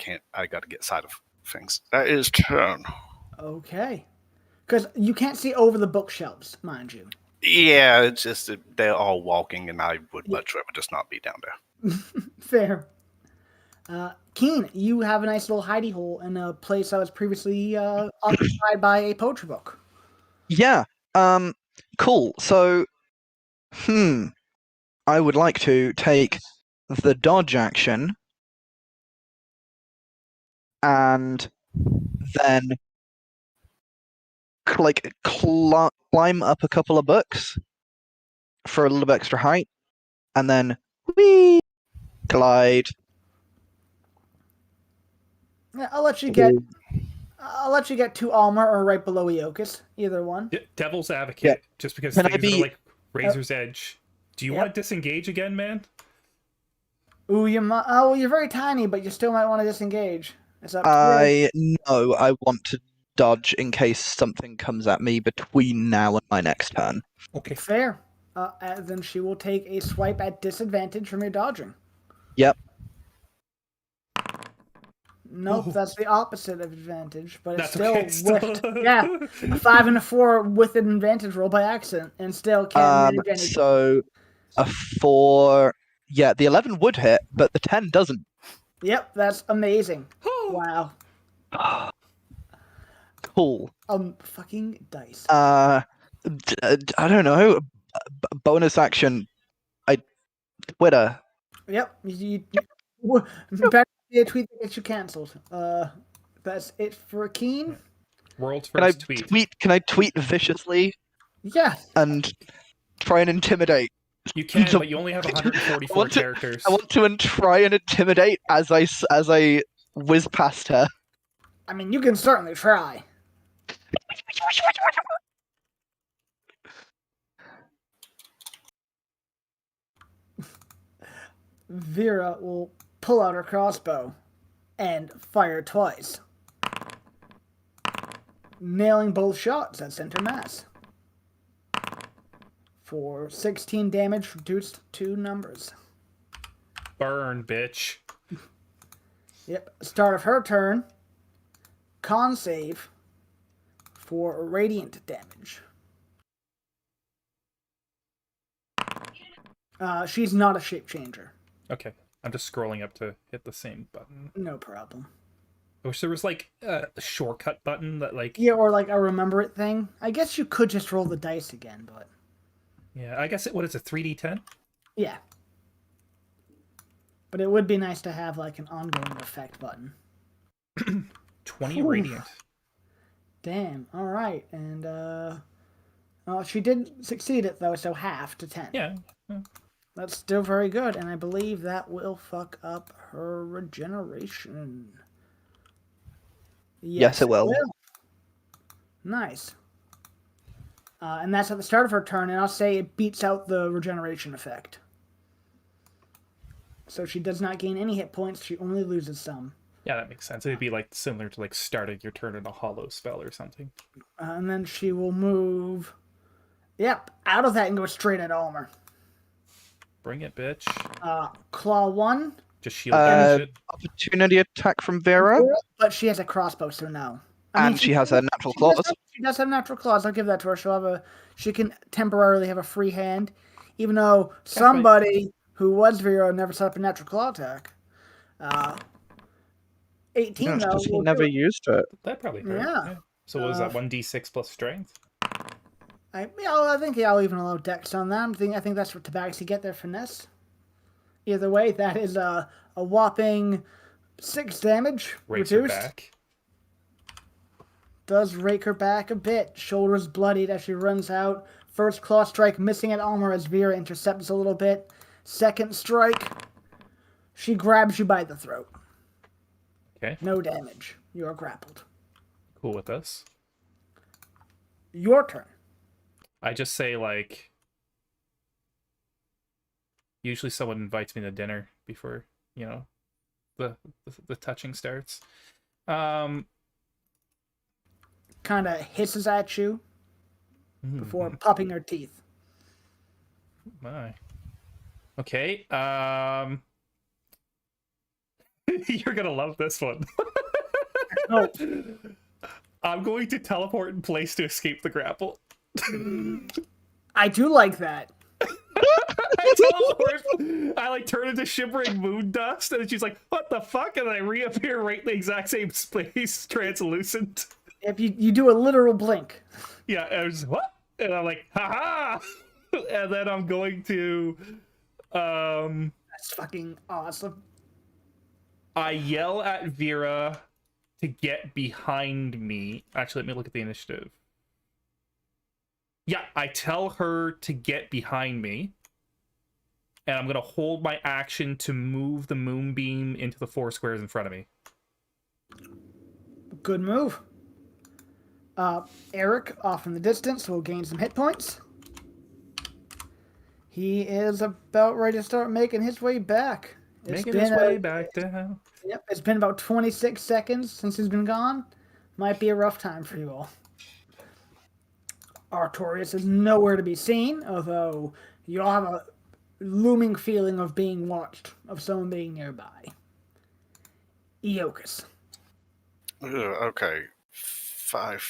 got to get side of things. That is turn. Okay. Because you can't see over the bookshelves, mind you. Yeah, it's just that they're all walking, and I would much rather just not be down there. Fair. Keen, you have a nice little hidey hole in a place that was previously occupied by a poetry book. Yeah. Cool. So, I would like to take the dodge action and then climb up a couple of books for a little bit extra height, and then whee, glide. Yeah, I'll let you get 2 armor or right below Eokus, either one. Devil's advocate, Yeah. just because Can I things be- are like razor's edge. Do you Yep. want to disengage again, man? Ooh, you're very tiny, but you still might want to disengage. It's up to you. I want to dodge in case something comes at me between now and my next turn. Okay. Fair. Then she will take a swipe at disadvantage from your dodging. Yep. Nope, Ooh. that's the opposite of advantage, but it's That's still okay. whiffed. Yeah, a 5 and a 4 with an advantage roll by accident, and still can't manage anything. So a 4. Yeah, the 11 would hit, but the 10 doesn't. Yep, that's amazing. Wow. Cool. Fucking dice. I don't know. Bonus action. Twitter. Yep. Better be a tweet that gets you cancelled. That's it for Keen. World's Can I first tweet. Can I tweet viciously Yeah. and try and intimidate. You can, but you only have 144 characters. I want to try and intimidate as I whiz past her. I mean, you can certainly try. Vera will pull out her crossbow and fire twice, nailing both shots at center mass for 16 damage, reduced to numbers. Burn, bitch. Yep. Start of her turn. Con save for radiant damage. She's not a shape changer. Okay, I'm just scrolling up to hit the same button. No problem. I wish there was like a shortcut button that like... Yeah, or like a remember it thing. I guess you could just roll the dice again, but... Yeah, I guess what is it, 3d10? Yeah. But it would be nice to have like an ongoing effect button. 20 Ooh. radiant. Damn, alright. And, she did succeed it though, so half to 10. Yeah. That's still very good, and I believe that will fuck up her regeneration. Yes, it will. Nice. And that's at the start of her turn, and I'll say it beats out the regeneration effect. So she does not gain any hit points, she only loses some. Yeah, that makes sense. It'd be like similar to like starting your turn in a hollow spell or something. And then she will move, out of that and go straight at Almer. Bring it, bitch. Claw 1. Just shield damage it. Opportunity attack from Vera. But she has a crossbow, so no. And she has her natural claws. She does have natural claws. I'll give that to her. She can temporarily have a free hand, even though somebody who was Vera never set up a natural claw attack. 18 though. He never used it. That probably hurt. Yeah. So what was that? 1d6 plus strength? I think I'll even allow dex on that. I think that's what Tabaxi get their finesse. Either way, that is a whopping 6 damage. Rakes her reduced. back. Does rake her back a bit. Shoulders bloodied as she runs out. First claw strike missing at Almer as Vera intercepts a little bit. Second strike, she grabs you by the throat. Okay. No damage. You are grappled. Cool with this. Your turn. I just say like... Usually someone invites me to dinner before, the touching starts. Kind of hisses at you before popping her teeth. My. Okay. You're gonna love this one. Oh. I'm going to teleport in place to escape the grapple. I do like that. I teleport. I like turn into shivering moon dust, and then she's like, "What the fuck?" And then I reappear right in the exact same space, translucent. If you do a literal blink. Yeah, I was what? And I'm like, "Ha ha!" And then I'm going to, That's fucking awesome. I yell at Vera to get behind me. Actually, let me look at the initiative. Yeah, I tell her to get behind me. And I'm going to hold my action to move the moonbeam into the 4 squares in front of me. Good move. Eric, off in the distance, will gain some hit points. He is about ready to start making his way back. Making his way back down. Yep, it's been about 26 seconds since he's been gone. Might be a rough time for you all. Artorias is nowhere to be seen, although you all have a looming feeling of being watched, of someone being nearby. Eokus. Okay. 5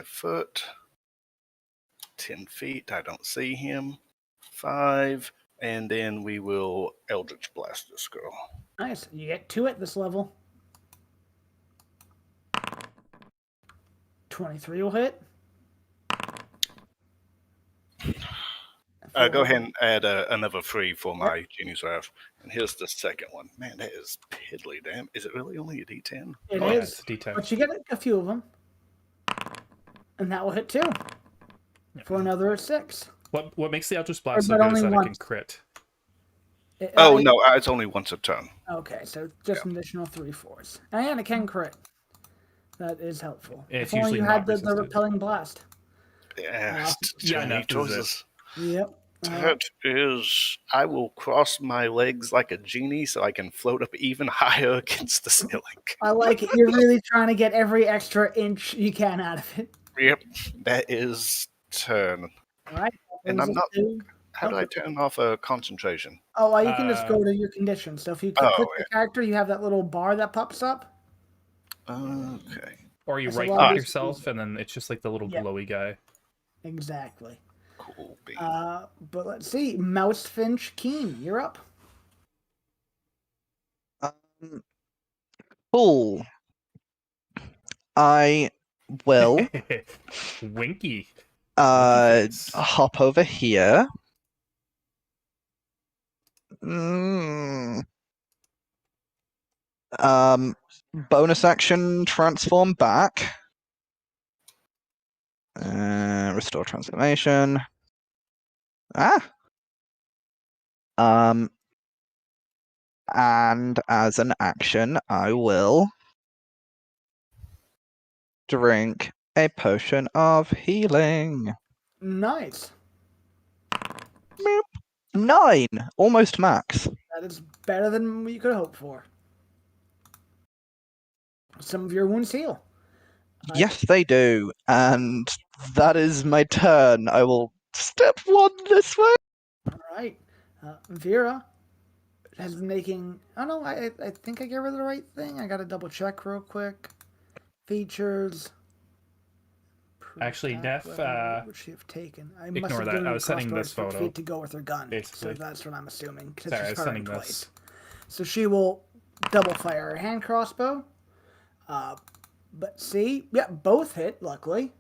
foot. 10 feet. I don't see him. 5. And then we will Eldritch Blast this girl. Nice. You get 2 at this level. 23 will hit. Go ahead and add another 3 for my Genie's Wrath. And here's the second one. Man, that is piddly damn. Is it really only a D10? It Yeah, is. it's a D10. But you get a few of them. And that will hit too. For another 6. What makes the Eldritch Blast so but good only is that it once. can crit. No, it's only once a turn. Okay, so just an additional 3/4. And it can crit. That is helpful. It's if only usually you not had the resisted. repelling blast. Yeah, yeah, no, choices. Yep. That is, I will cross my legs like a genie so I can float up even higher against the ceiling. I like it. You're really trying to get every extra inch you can out of it. Yep, that is turn. All right. And I'm not. How do I turn off a concentration? Oh, well, you can just go to your conditions. So if you click the character, you have that little bar that pops up. Okay. Or you That's right click yourself, and then it's just like the little glowy guy. Exactly. Cool bean. But let's see. Mousefinch Keen, you're up. Cool. I will Winky. hop over here. Bonus action transform back. Restore transformation. And as an action, I will drink a potion of healing. Nice. 9, almost max. That is better than you could hope for. Some of your wounds heal. Yes, they do. And that is my turn. I will step 1 this way. All right. Vera has been making... Oh, no, I think I get rid of the right thing. I got to double check real quick. Features. Actually, Neff, would she have taken? I must ignore have that. given I her was sending this crossbow photo. to go with her gun. Basically. So that's what I'm assuming. Sorry, I was sending this. So she will double fire her hand crossbow. But see, both hit, luckily.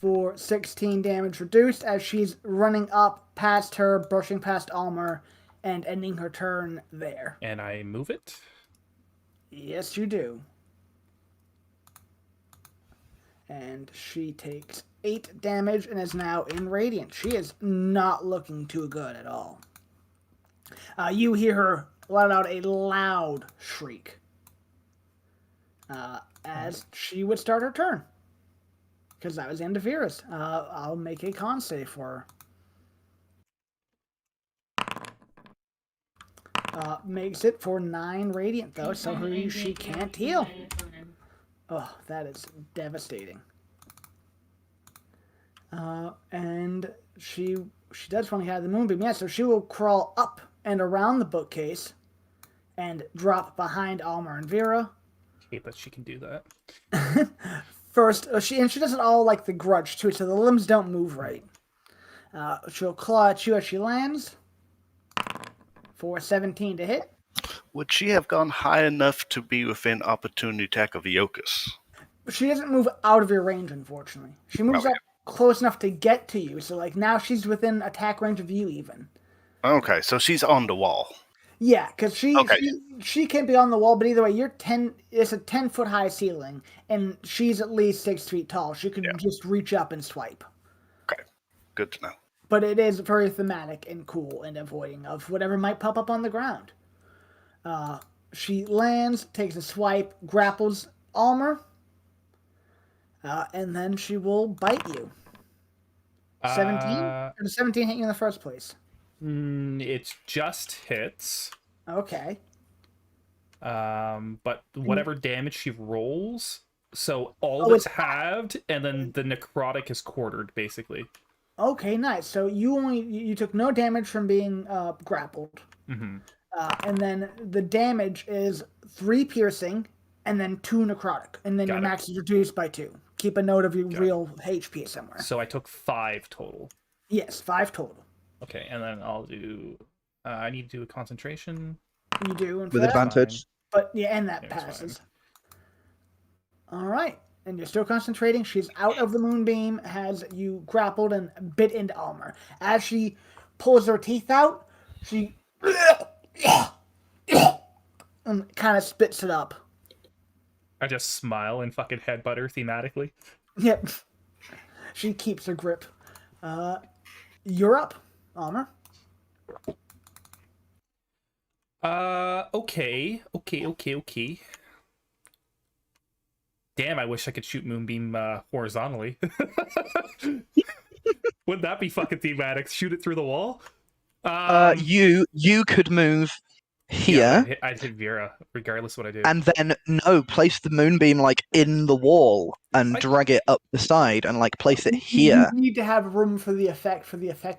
For 16 damage reduced as she's running up past her, brushing past Almer, and ending her turn there. And I move it? Yes, you do. And she takes 8 damage and is now in Radiant. She is not looking too good at all. You hear her let out a loud shriek. As she would start her turn. Because that was the end of Vera's. I'll make a con save for her. Makes it for 9 Radiant, though, so she can't heal. Oh, that is devastating. And she does finally have the Moonbeam. Yeah, so she will crawl up and around the bookcase and drop behind Almer and Vera. I hate that she can do that. First, she does it all like the Grudge, too, so the limbs don't move right. She'll claw at you as she lands. For 17 to hit. Would she have gone high enough to be within opportunity attack of Iokas? She doesn't move out of your range, unfortunately. She moves up close enough to get to you, so like now she's within attack range of you even. Okay, so she's on the wall. Yeah, because she can't be on the wall, but either way, it's a 10-foot high ceiling, and she's at least 6 feet tall. She could just reach up and swipe. Okay, good to know. But it is very thematic and cool and avoiding of whatever might pop up on the ground. She lands, takes a swipe, grapples Almer, and then she will bite you. 17? Or does 17 hit you in the first place? It just hits. Okay. But whatever damage she rolls, so all of it's halved, and then the necrotic is quartered, basically. Okay, nice. So you took no damage from being grappled. Mm-hmm. And then the damage is 3 piercing, and then 2 necrotic. And then your max is reduced by 2. Keep a note of your real HP somewhere. So I took 5 total. Yes, 5 total. Okay, and then I'll do... I need to do a concentration. You do, in with fact. advantage. But yeah, and that passes. All right. And you're still concentrating. She's out of the moonbeam, has you grappled and bit into Almer. As she pulls her teeth out, she and kind of spits it up. I just smile and fucking headbutt her thematically. Yep. She keeps her grip. You're up, Almer. Okay. Damn, I wish I could shoot Moonbeam horizontally. Wouldn't that be fucking thematic? Shoot it through the wall? You could move here. Yeah, I'd hit Vera, regardless of what I do. And then, place the moonbeam, in the wall and drag it up the side and, place it here. You need to have room for the effect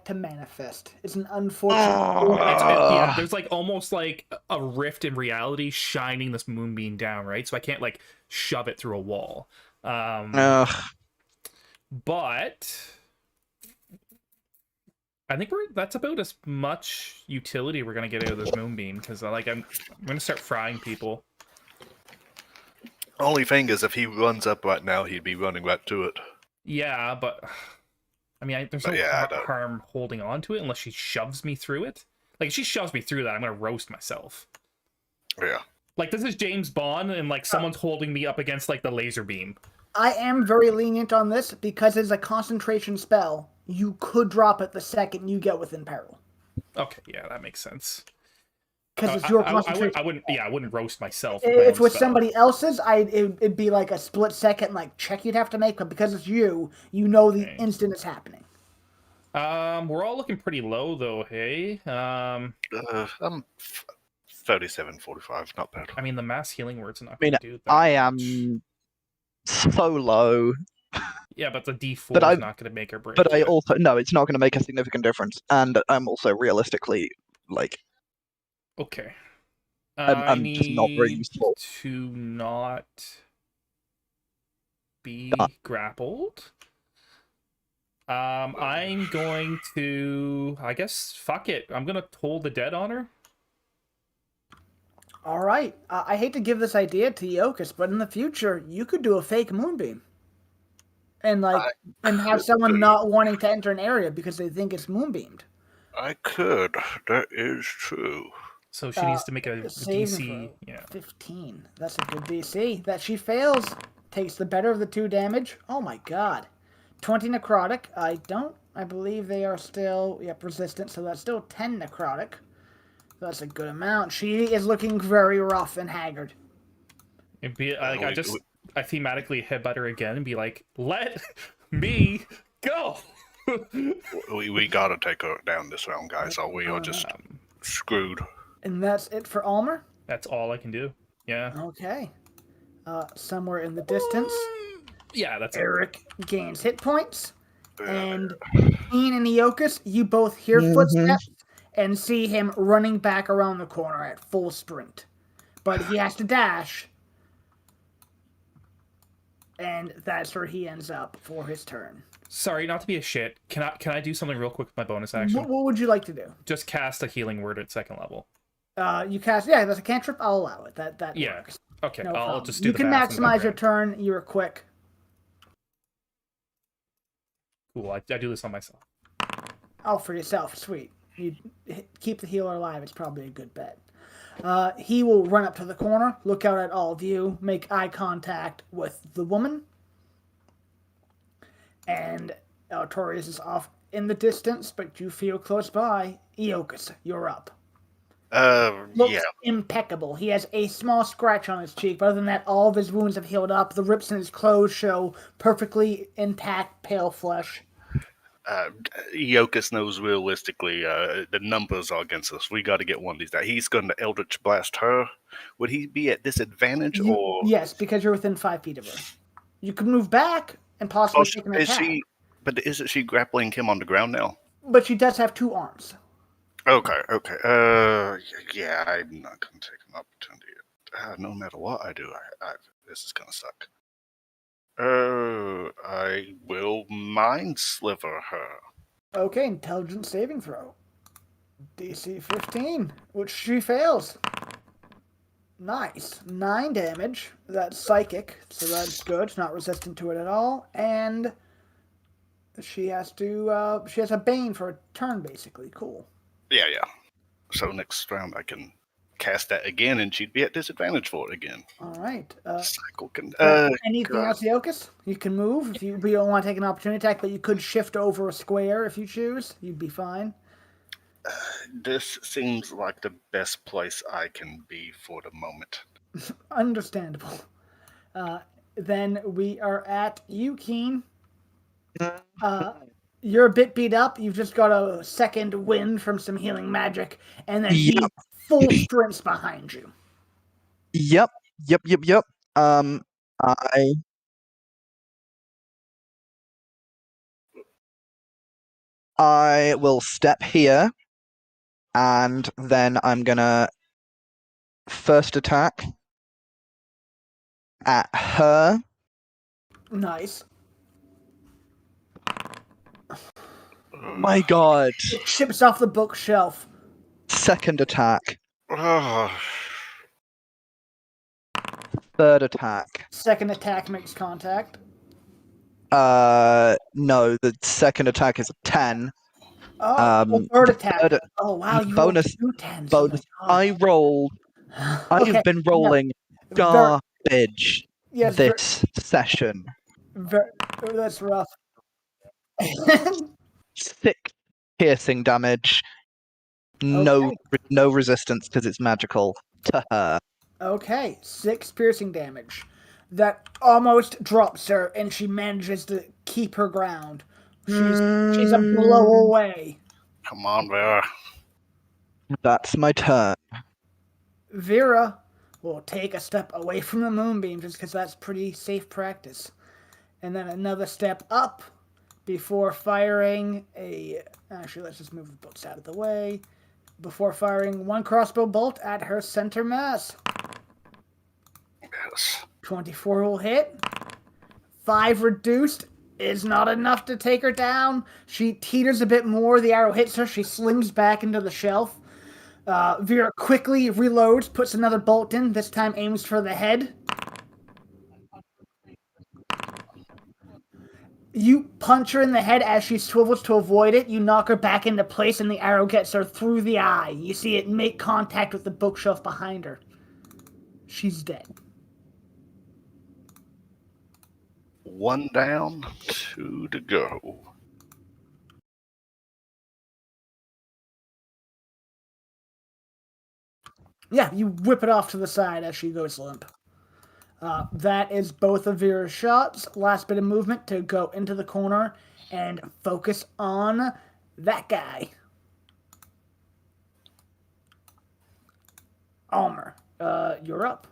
to manifest. It's an unfortunate... Yeah, there's, almost, a rift in reality shining this moonbeam down, right? So I can't, shove it through a wall. But... I think that's about as much utility we're gonna get out of this moonbeam, because I'm gonna start frying people. Only thing is, if he runs up right now, he'd be running right to it. Yeah, but I mean, there's no harm holding on to it unless she shoves me through it. If she shoves me through that, I'm gonna roast myself. Yeah. This is James Bond, and someone's holding me up against the laser beam. I am very lenient on this because it's a concentration spell. You could drop it the second you get within peril. Okay, yeah, that makes sense. Because it's your concentration. I wouldn't roast myself. If it was somebody else's, it'd be a split second check you'd have to make. But because it's you, the instant it's happening. We're all looking pretty low though. Hey. I'm 37-45, not bad. I mean, the mass healing word's not going to do that. I am so low. Yeah, but the D4 is not going to make or break. But I also it's not going to make a significant difference, and I'm also realistically okay. I'm just not very useful to not be grappled. I'm going to, I guess, fuck it. I'm going to hold the dead on her. All right. I hate to give this idea to Iokas, but in the future, you could do a fake moonbeam. And and have someone not wanting to enter an area because they think it's moonbeamed. I could. That is true. So she needs to make a DC. Yeah. 15. That's a good DC. That she fails. Takes the better of the 2 damage. Oh my god. 20 necrotic. I believe they are still resistant, so that's still 10 necrotic. That's a good amount. She is looking very rough and haggard. It'd be I thematically headbutt her again and be like, let me go. we gotta take her down this round, guys, or we are just screwed. And that's it for Almer? That's all I can do. Yeah. Okay. Somewhere in the distance. Yeah, that's Eric gains hit points. And Ian and Iokas, you both hear footsteps and see him running back around the corner at full sprint. But he has to dash. And that's where he ends up for his turn. Sorry, not to be a shit. Can I do something real quick with my bonus action? What would you like to do? Just cast a healing word at 2nd level. You cast, that's a cantrip. I'll allow it. That works. Okay, No I'll problem. just do. You can maximize your turn. You're quick. Cool. I do this on myself. Oh, for yourself, sweet. You keep the healer alive. It's probably a good bet. He will run up to the corner, look out at all of you, make eye contact with the woman. And Torius is off in the distance, but you feel close by. Iokas, you're up. Looks impeccable. He has a small scratch on his cheek, but other than that, all of his wounds have healed up. The rips in his clothes show perfectly intact, pale flesh. Iokas knows realistically the numbers are against us. We got to get one of these guys. He's going to Eldritch Blast her. Would he be at disadvantage? Or yes, because you're within 5 feet of her. You could move back and possibly take an attack. But isn't she grappling him on the ground now? But she does have 2 arms. Okay. Yeah, I'm not going to take an opportunity. No matter what I do, this is going to suck. I will mind sliver her. Okay, intelligence saving throw. DC 15, which she fails. Nice. 9 damage. That's psychic, so that's good. She's not resistant to it at all. And she has a bane for a turn, basically. Cool. Yeah. So next round I can cast that again, and she'd be at disadvantage for it again. All right. Cycle can. Anything else, Eokis? You can move if you don't want to take an opportunity attack, but you could shift over a square if you choose. You'd be fine. This seems like the best place I can be for the moment. Understandable. Then we are at you, Keen. You're a bit beat up. You've just got a second wind from some healing magic, and then he full sprints behind you. Yep. I will step here, and then I'm gonna first attack at her. Nice. My god. It chips off the bookshelf. Second attack. Oh, Third attack. Second attack makes contact. No, the second attack is a 10. Third attack. third- Oh, wow, you bonus- rolled 2 10s. bonus. Oh my I rolled. God. I've been rolling garbage Yes, this session. that's rough. 6 piercing damage. No resistance because it's magical to her. Okay, 6 piercing damage. That almost drops her, and she manages to keep her ground. She's a blow away. come on, Vera. That's my turn. Vera will take a step away from the moonbeam just because that's pretty safe practice. And then another step up before firing a... Actually, let's just move the bolts out of the way. Before firing 1 crossbow bolt at her center mass. Yes. 24 will hit. 5 reduced is not enough to take her down. She teeters a bit more. The arrow hits her. She slings back into the shelf. Vera quickly reloads, puts another bolt in. This time aims for the head. You punch her in the head as she swivels to avoid it. You knock her back into place, and the arrow gets her through the eye. You see it make contact with the bookshelf behind her. She's dead. 1 down, 2 to go. Yeah, you whip it off to the side as she goes limp. That is both of Vera's shots. Last bit of movement to go into the corner and focus on that guy. Almer, you're up.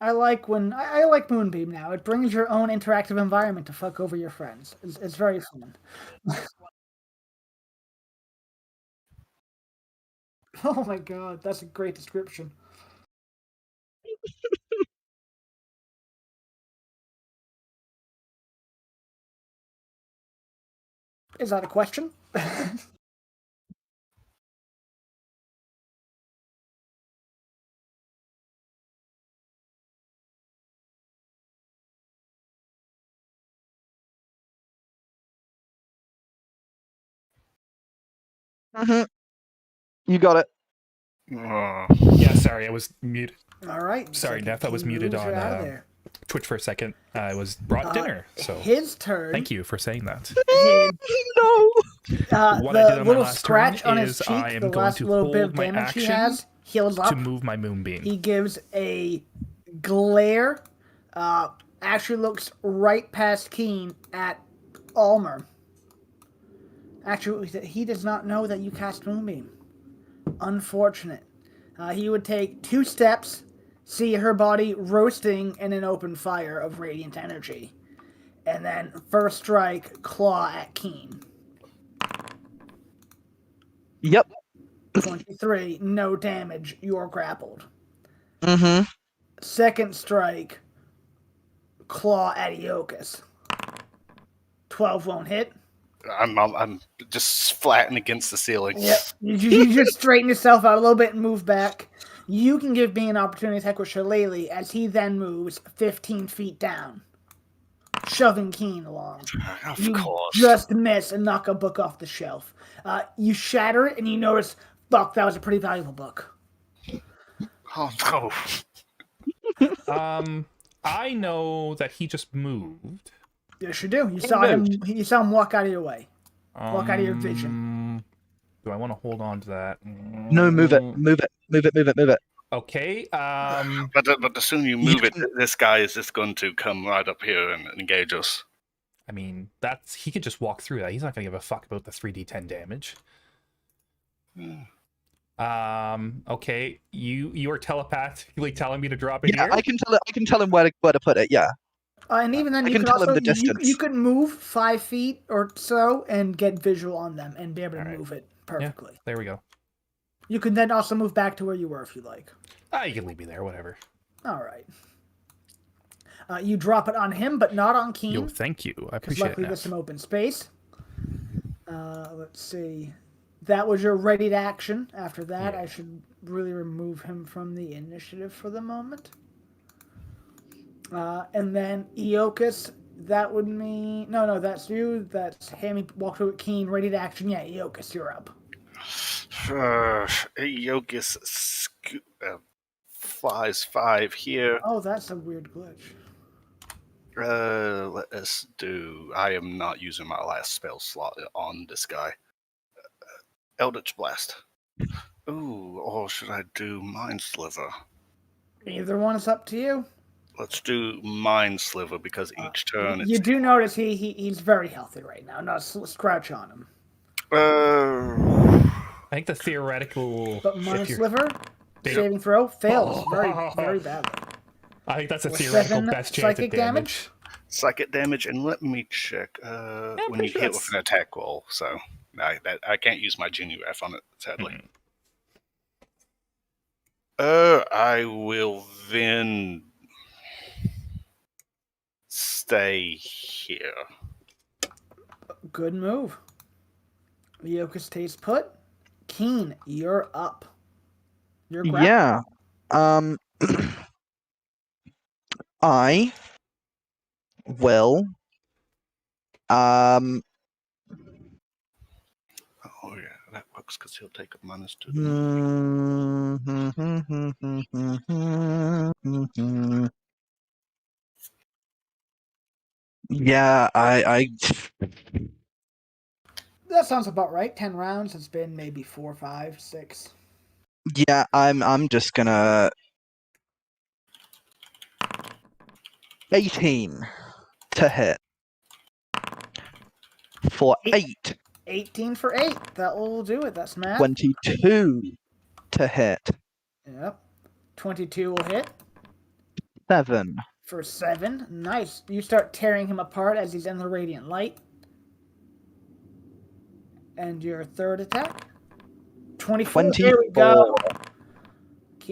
I like Moonbeam now. It brings your own interactive environment to fuck over your friends. It's very fun. Oh my god, that's a great description. Is that a question? You got it. Yeah, sorry, I was muted. All right. Sorry, Neff, I was muted moves are out of on there. Twitch for a second. I was brought dinner, so His turn. thank you for saying that. No. What I did The on my little last scratch turn on his is cheek, I am the going last to little bit of hold my damage he action has, heals up. to move my moonbeam. He gives a glare. Actually looks right past Keen at Almer. Actually, he does not know that you cast Moonbeam. Unfortunate. He would take 2 steps, see her body roasting in an open fire of radiant energy, and then first strike, claw at Keen. Yep. 23, no damage, you're grappled. Mm-hmm. Second strike, claw at Eokis. 12 won't hit. I'm just flattened against the ceiling. Yep. You just straighten yourself out a little bit and move back. You can give me an opportunity attack with Shillelagh as he then moves 15 feet down, shoving Keen along. Of course. Just miss and knock a book off the shelf. You shatter it and you notice, fuck, that was a pretty valuable book. Oh no. I know that he just moved. Yes, you do. You saw him walk out of your way. Walk out of your vision. Do I want to hold on to that? No, move it. Okay. But the sooner you move it, this guy is just going to come right up here and engage us. I mean, he could just walk through that. He's not going to give a fuck about the 3d10 damage. Okay. You are telepathically telling me to drop it here? I can tell him where to put it. Yeah. And even then, you can tell him the distance. You could move 5 feet or so and get visual on them and be able to move it perfectly. Yeah, there we go. You can then also move back to where you were if you like. You can leave me there, whatever. All right. You drop it on him, but not on Keen. Yo, thank you. I appreciate it. Luckily, there's some open space. Let's see. That was your ready to action. After that, I should really remove him from the initiative for the moment. And then Eokus, that would mean... No, that's you. That's him. He walked through with Keen, ready to action. Yeah, Eokus, you're up. Eokus flies 5 here. Oh, that's a weird glitch. Let us do... I am not using my last spell slot on this guy. Eldritch Blast. Ooh, or should I do Mind Sliver? Either one is up to you. Let's do Mind Sliver because each turn... You do notice he's very healthy right now. Not a scratch on him. I think the theoretical... But Mind Sliver, saving throw, fails very, very badly. I think that's a theoretical best chance of damage. Psychic damage, and let me check. When you hit with an attack roll, so I can't use my Genie Ref on it, sadly. I will then stay here. Good move. Eokus stays put. Keen, you're up. You're grappled. Yeah. I will. Oh yeah, that works because he'll take a -2. Yeah, I. That sounds about right. 10 rounds. It's been maybe 4, 5, 6. Yeah, I'm just gonna. 18 to hit. For 8. 18 for 8. That will do it. That's math. 22 to hit. Yep. 22 will hit. 7. For 7. Nice. You start tearing him apart as he's in the radiant light. And your third attack? 24. There we go.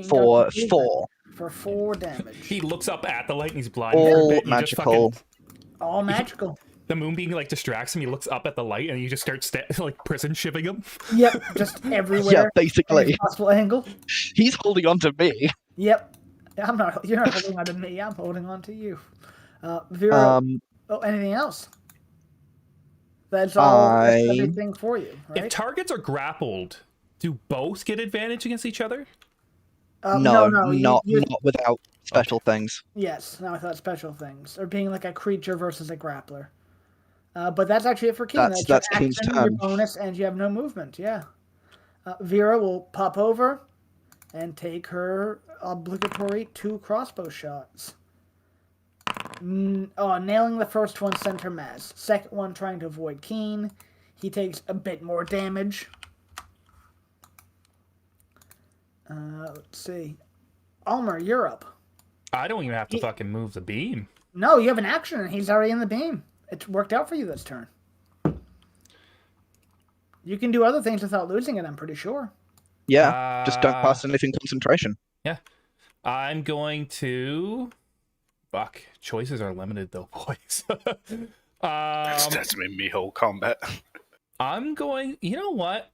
For 4. For 4 damage. He looks up at the light and he's blind. All magical. All magical. The moonbeam distracts him. He looks up at the light and you just start prison shipping him. Yep, just everywhere. Yeah, basically. Every possible angle. He's holding on to me. Yep. You're not holding on to me. I'm holding on to you. Vera. Anything else? That's everything for you. Right? If targets are grappled, do both get advantage against each other? No, not without special things. Yes, not without special things. Or being like a creature versus a grappler. But that's actually it for Keen. That's Keen's turn. Your bonus, and you have no movement. Yeah. Vera will pop over and take her obligatory 2 crossbow shots. Nailing the first one sent her mass. Second one trying to avoid Keen. He takes a bit more damage. Let's see. Almer, you're up. I don't even have to fucking move the beam. No, you have an action and he's already in the beam. It worked out for you this turn. You can do other things without losing it, I'm pretty sure. Yeah, just don't pass anything concentration. Yeah. I'm going to... Fuck. Choices are limited, though, boys. That's been me whole combat. I'm going. You know what?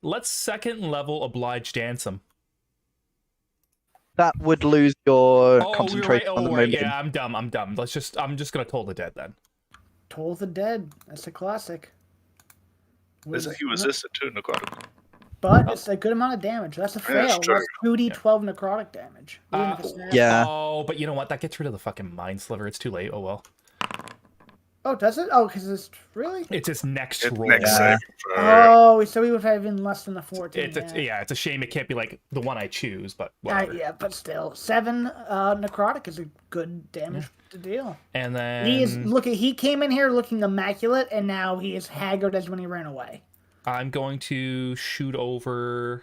Let's second level oblige dance him. That would lose your Oh, you're right. concentration on the Oh, right. moment. Yeah, I'm dumb. I'm dumb. I'm just gonna Toll the Dead then. Toll the Dead. That's a classic. Isn't he resistant to necrotic? But it's a good amount of damage. That's a fail. That's true. That's 2d12 necrotic damage. Even if it's nasty. Yeah. Oh, but you know what? That gets rid of the fucking Mind Sliver. It's too late. Oh well. Oh, does it? Oh, because it's really. It's his next It's roll. next Yeah. save. Oh, so we would have even less than the 14. It's a shame it can't be like the one I choose, but whatever. Yeah, but still, 7 necrotic is a good damage to deal. And then he came in here looking immaculate, and now he is haggard as when he ran away. I'm going to shoot over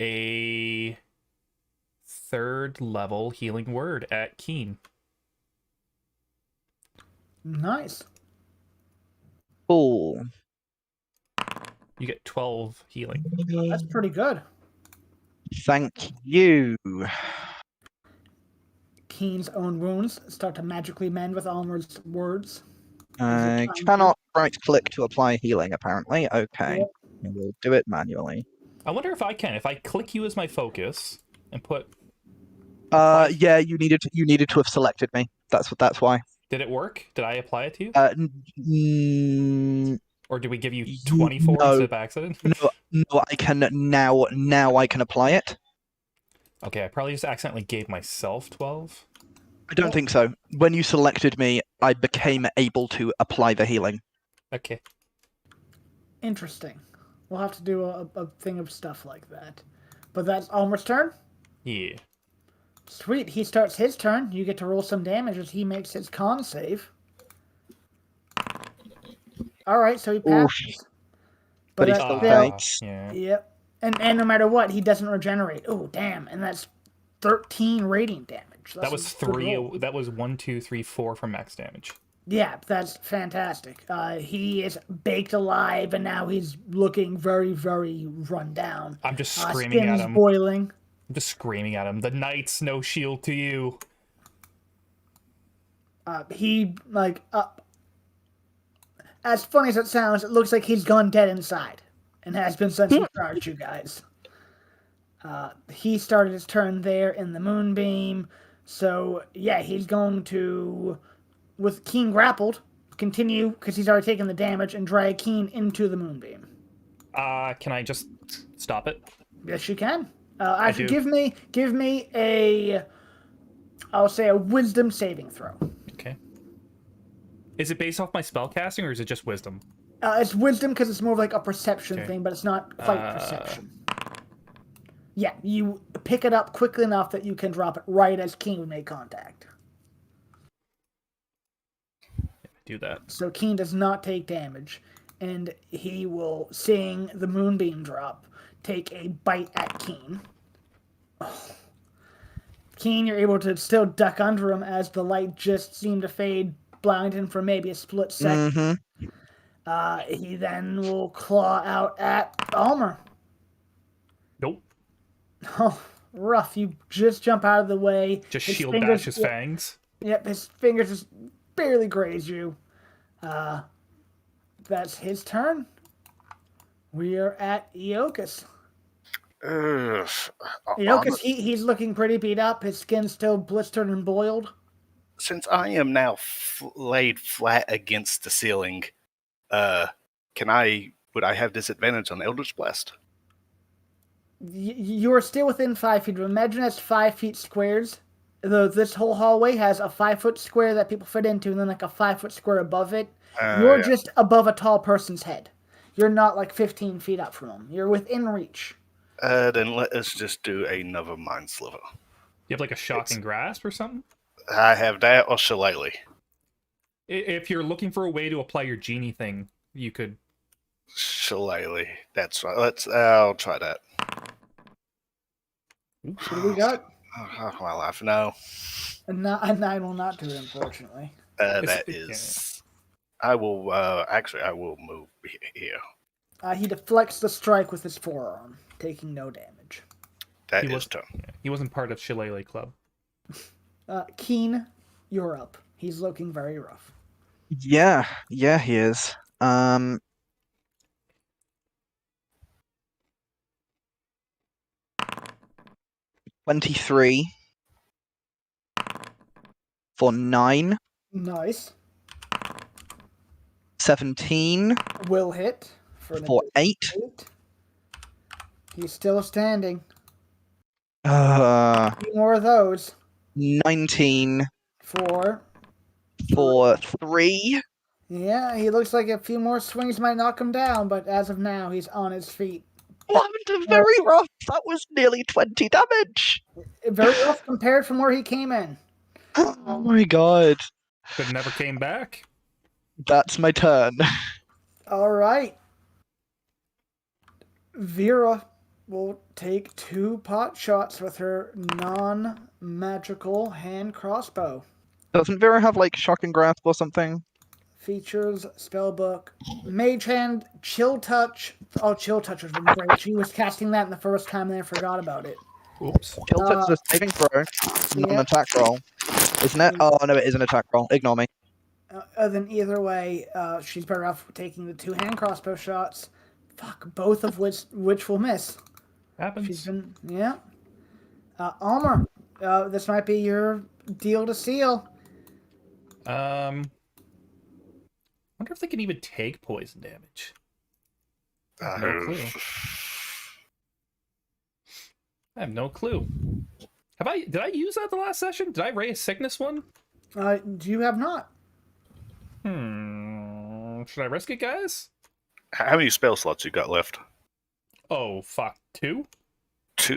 a 3rd level healing word at Keen. Nice. Cool. You get 12 healing. That's pretty good. Thank you. Keen's own wounds start to magically mend with Almer's words. I time cannot right-click to apply healing, apparently. Okay. Yep. We'll do it manually. I wonder if I can. If I click you as my focus and put... Yeah, you needed to have selected me. That's why. Did it work? Did I apply it to you? Or did we give you 24 no. instead of accident? No, I can now I can apply it. Okay, I probably just accidentally gave myself 12. I don't think so. When you selected me, I became able to apply the healing. Okay. Interesting. We'll have to do a thing of stuff like that. But that's Almer's turn? Yeah. Sweet. He starts his turn. You get to roll some damage as he makes his con save. Alright, so he passes. But he that's still still- fights. Yeah. Yep. And no matter what, he doesn't regenerate. Oh, damn. And that's 13 radiant damage. That was 3. That was 1, 2, 3, 4 from max damage. Yeah, that's fantastic. He is baked alive, and now he's looking very, very run down. I'm just screaming at Skin's him. boiling. I'm just screaming at him. The knight's no shield to you. As funny as it sounds, it looks like he's gone dead inside and has been sent to charge you guys. He started his turn there in the moonbeam. So, yeah, he's going to, with Keen grappled, continue, because he's already taken the damage, and drag Keen into the moonbeam. Can I just stop it? Yes, you can. Actually, do. give me a, I'll say a wisdom saving throw. Okay. Is it based off my spell casting, or is it just wisdom? It's wisdom because it's more of like a perception Okay. thing, but it's not quite perception. Yeah, you pick it up quickly enough that you can drop it right as Keen would make contact. Do that. So Keen does not take damage, and he will, seeing the moonbeam drop, take a bite at Keen. Oh. Keen, you're able to still duck under him as the light just seemed to fade, blind him for maybe a split second. He then will claw out at Almer. Nope. Oh, rough. You just jump out of the way. Just His shield fingers- bash his fangs. Yep, his fingers just barely graze you. That's his turn. We are at Iokas. Iokas, he's looking pretty beat up. His skin's still blistered and boiled. Since I am now laid flat against the ceiling, would I have disadvantage on Eldritch Blast? You're still within 5 feet. Imagine it's 5 feet squares. This whole hallway has a 5-foot square that people fit into, and then like a 5-foot square above it. You're just above a tall person's head. You're not like 15 feet up from him. You're within reach. Then let us just do another Mind Sliver. You have like a shocking grasp or something? I have that or Shillelagh. If you're looking for a way to apply your genie thing, you could. Shillelagh. That's right. I'll try that. What do we got? Oh, my life. No. A 9 will not do it, unfortunately. That is. I will. Actually, I will move here. He deflects the strike with his forearm, taking no damage. That is turn. Yeah, he wasn't part of Shillelagh Club. Keen, you're up. He's looking very rough. Yeah, he is. 23 for 9. Nice. 17 Will hit for for 8. 8. He's still standing. Uh, 2 more of those. 19 for 3. Yeah, he looks like a few more swings might knock him down, but as of now, he's on his feet. Very rough. That was nearly 20 damage. Very rough compared from where he came in. Oh my god. But never came back. That's my turn. All right. Vera will take 2 pot shots with her non-magical hand crossbow. Doesn't Vera have, like, Shocking Grasp or something? Features, spellbook, Mage Hand, Chill Touch. Oh, Chill Touch was great. She was casting that in the first time and I forgot about it. Oops. Chill Touch is a saving throw, not an attack roll. Isn't it? Oh, no, it is an attack roll. Ignore me. Then either way, she's better off taking the 2 hand crossbow shots. Fuck, both of which will miss. Happens. She's been, yeah. Almer, this might be your deal to seal. Wonder if they can even take poison damage. I have no clue. I have no clue. Did I use that the last session? Did I raise sickness one? You have not. Should I risk it, guys? How many spell slots you got left? Oh, fuck. 2? 2.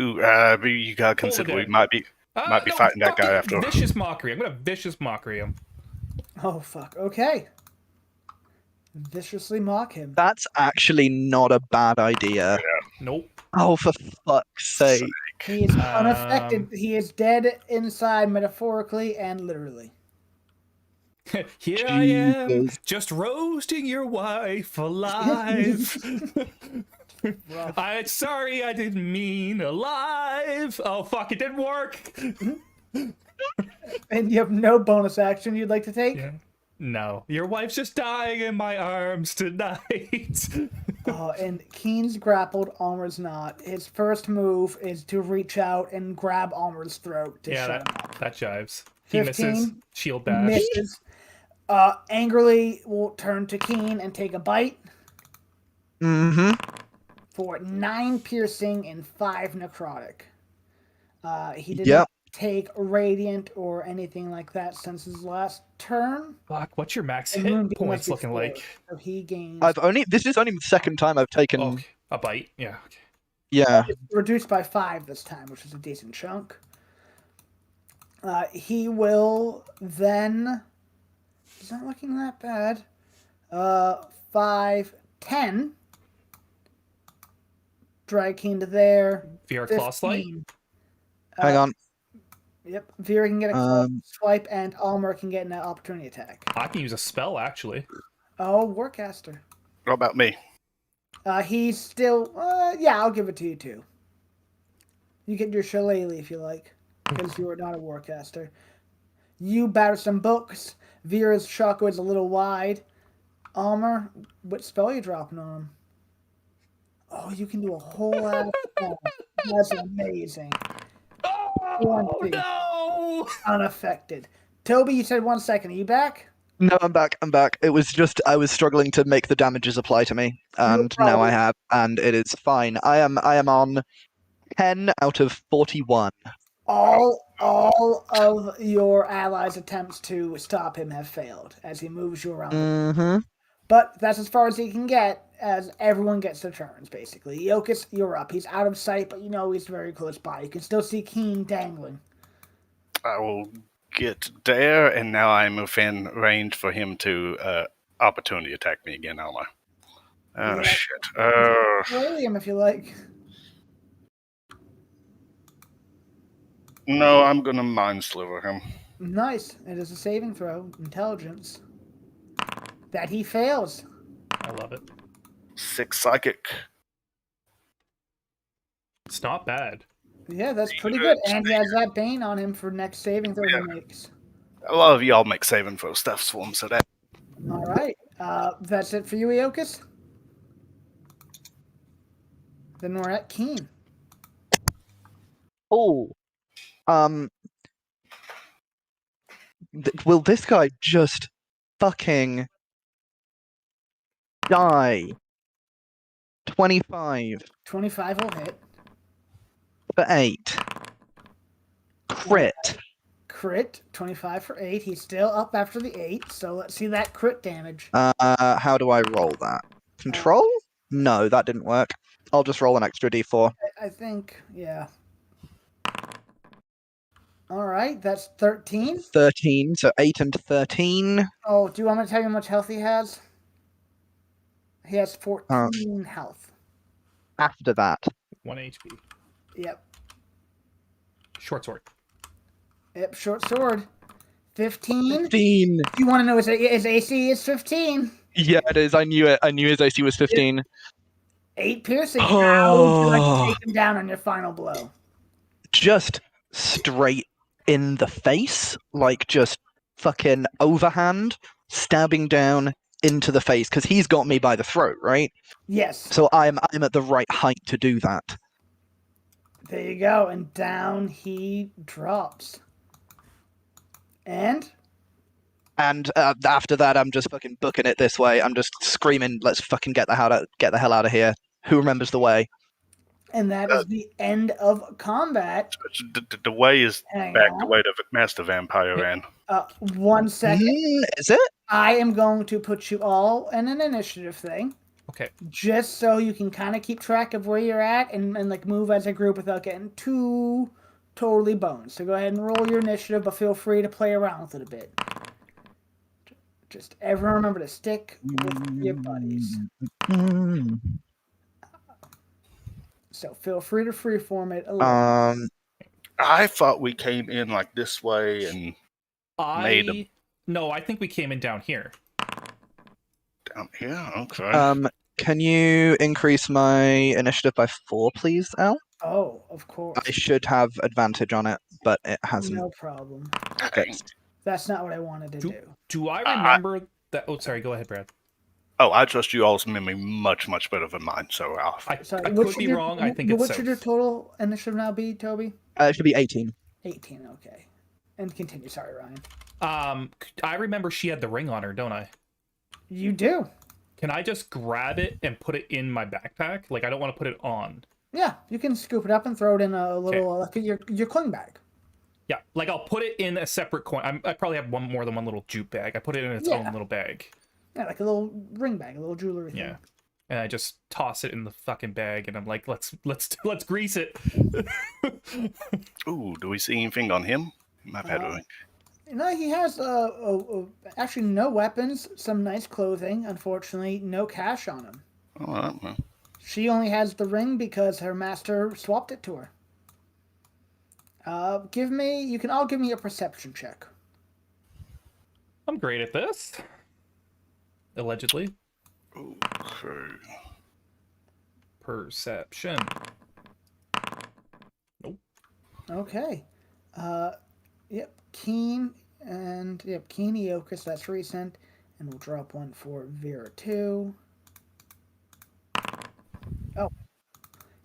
You gotta consider we might be No, fighting that guy after. Vicious Mockery. I'm gonna Vicious Mockery him. Oh, fuck. Okay. Viciously mock him. That's actually not a bad idea. Nope. Oh, for fuck's sake. He is unaffected. He is dead inside, metaphorically and literally. Here I am, just roasting your wife alive. I'm sorry, I didn't mean alive. Oh, fuck, it didn't work. And you have no bonus action you'd like to take? Yeah. No, your wife's just dying in my arms tonight. Oh, and Keen's grappled, Almer's not. His first move is to reach out and grab Almer's throat to shut him up. That jives. He 15, misses. Shield bash. Misses. Angrily will turn to Keen and take a bite. For 9 piercing and 5 necrotic. He did not take radiant or anything like that since his last turn. Fuck, what's your max hit points looking like? So he gains. This is only the second time I've taken. A bite. Yeah. Okay. Yeah. It's reduced by 5 this time, which is a decent chunk. He will then. He's not looking that bad. 5, 10. Drag Keen to there. Vera Claw Slight. Hang on. Yep. Vera can get a swipe, and Almer can get an opportunity attack. I can use a spell, actually. Oh, Warcaster. What about me? He's still. Yeah, I'll give it to you too. You get your shillelagh if you like, because you are not a Warcaster. You batter some books. Vera's shockwind's a little wide. Almer, what spell are you dropping on him? Oh, you can do a whole ass spell. That's amazing. Oh, no! Unaffected. Toby, you said 1 second. Are you back? No, I'm back. It was just I was struggling to make the damages apply to me, and now I have, and it is fine. I am on 10 out of 41. All of your allies' attempts to stop him have failed as he moves you around. But that's as far as he can get, as everyone gets their turns, basically. Iokas, you're up. He's out of sight, but you know he's very close by. You can still see Keen dangling. I will get there, and now I'm within range for him to opportunity attack me again, Alma. Oh, shit. William, if you like. No, I'm going to mind sliver him. Nice. It is a saving throw. Intelligence. That he fails. I love it. 6 psychic. It's not bad. Yeah, that's pretty good. And he has that Bane on him for next saving throw he makes. A lot of y'all make saving throw stuffs for him, so that. All right. That's it for you, Eokus. Then we're at Keen. Oh. Will this guy just fucking die? 25 25 will hit. for 8. Crit. Crit. 25 for 8. He's still up after the 8, so let's see that crit damage. How do I roll that? Control? No, that didn't work. I'll just roll an extra d4. I think, yeah. All right, that's 13. 13, so 8 and 13. Oh, do you want me to tell you how much health he has? He has 14 health. After that. 1 HP. Yep. Short sword. Yep, short sword. 15. 15. You want to know his AC is 15. Yeah, it is. I knew it. I knew his AC was 15. 8 piercing. How would you like to take him down on your final blow? Just straight in the face, like just fucking overhand, stabbing down into the face, because he's got me by the throat, right? Yes. So I'm at the right height to do that. There you go, and down he drops. And after that, I'm just fucking booking it this way. I'm just screaming, "Let's fucking get the hell out of here! Who remembers the way?" And that is the end of combat. The way is Hang back on. the way the Master Vampire ran. 1 second. Is it? I am going to put you all in an initiative thing. Okay. Just so you can kind of keep track of where you're at and like move as a group without getting too totally boned. So go ahead and roll your initiative, but feel free to play around with it a bit. Just everyone remember to stick with your buddies. So feel free to freeform it a little. I thought we came in like this way and made them No, I think we came in down here. down here. Okay. Can you increase my initiative by 4, please, Al? Oh, of course. I should have advantage on it, but it hasn't. No problem. Fixed. That's not what I wanted to do. Do I remember that? Oh, sorry. Go ahead, Brad. Oh, I trust you all's memory much, much better than mine. So I what could be should wrong. I think it's what should your total initiative now be, Toby? It should be 18. 18, okay. And continue. Sorry, Ryan. I remember she had the ring on her, don't I? You do. Can I just grab it and put it in my backpack? Like, I don't want to put it on. Yeah, you can scoop it up and throw it in a little, like your cling bag. Yeah, like I'll put it in a separate coin. I probably have more than one little jute bag. I put it in its own little bag. Yeah, like a little ring bag, a little jewelry thing. Yeah, and I just toss it in the fucking bag, and I'm like, let's grease it. Ooh, do we see anything on him? I've had a No, he has actually no weapons, some nice clothing. Unfortunately, no cash on him. All right, well. She only has the ring because her master swapped it to her. You can all give me a perception check. I'm great at this. Allegedly. Okay. Perception. Nope. Okay. Yep, Keen Eokus, that's recent. And we'll drop one for Vera too. Oh.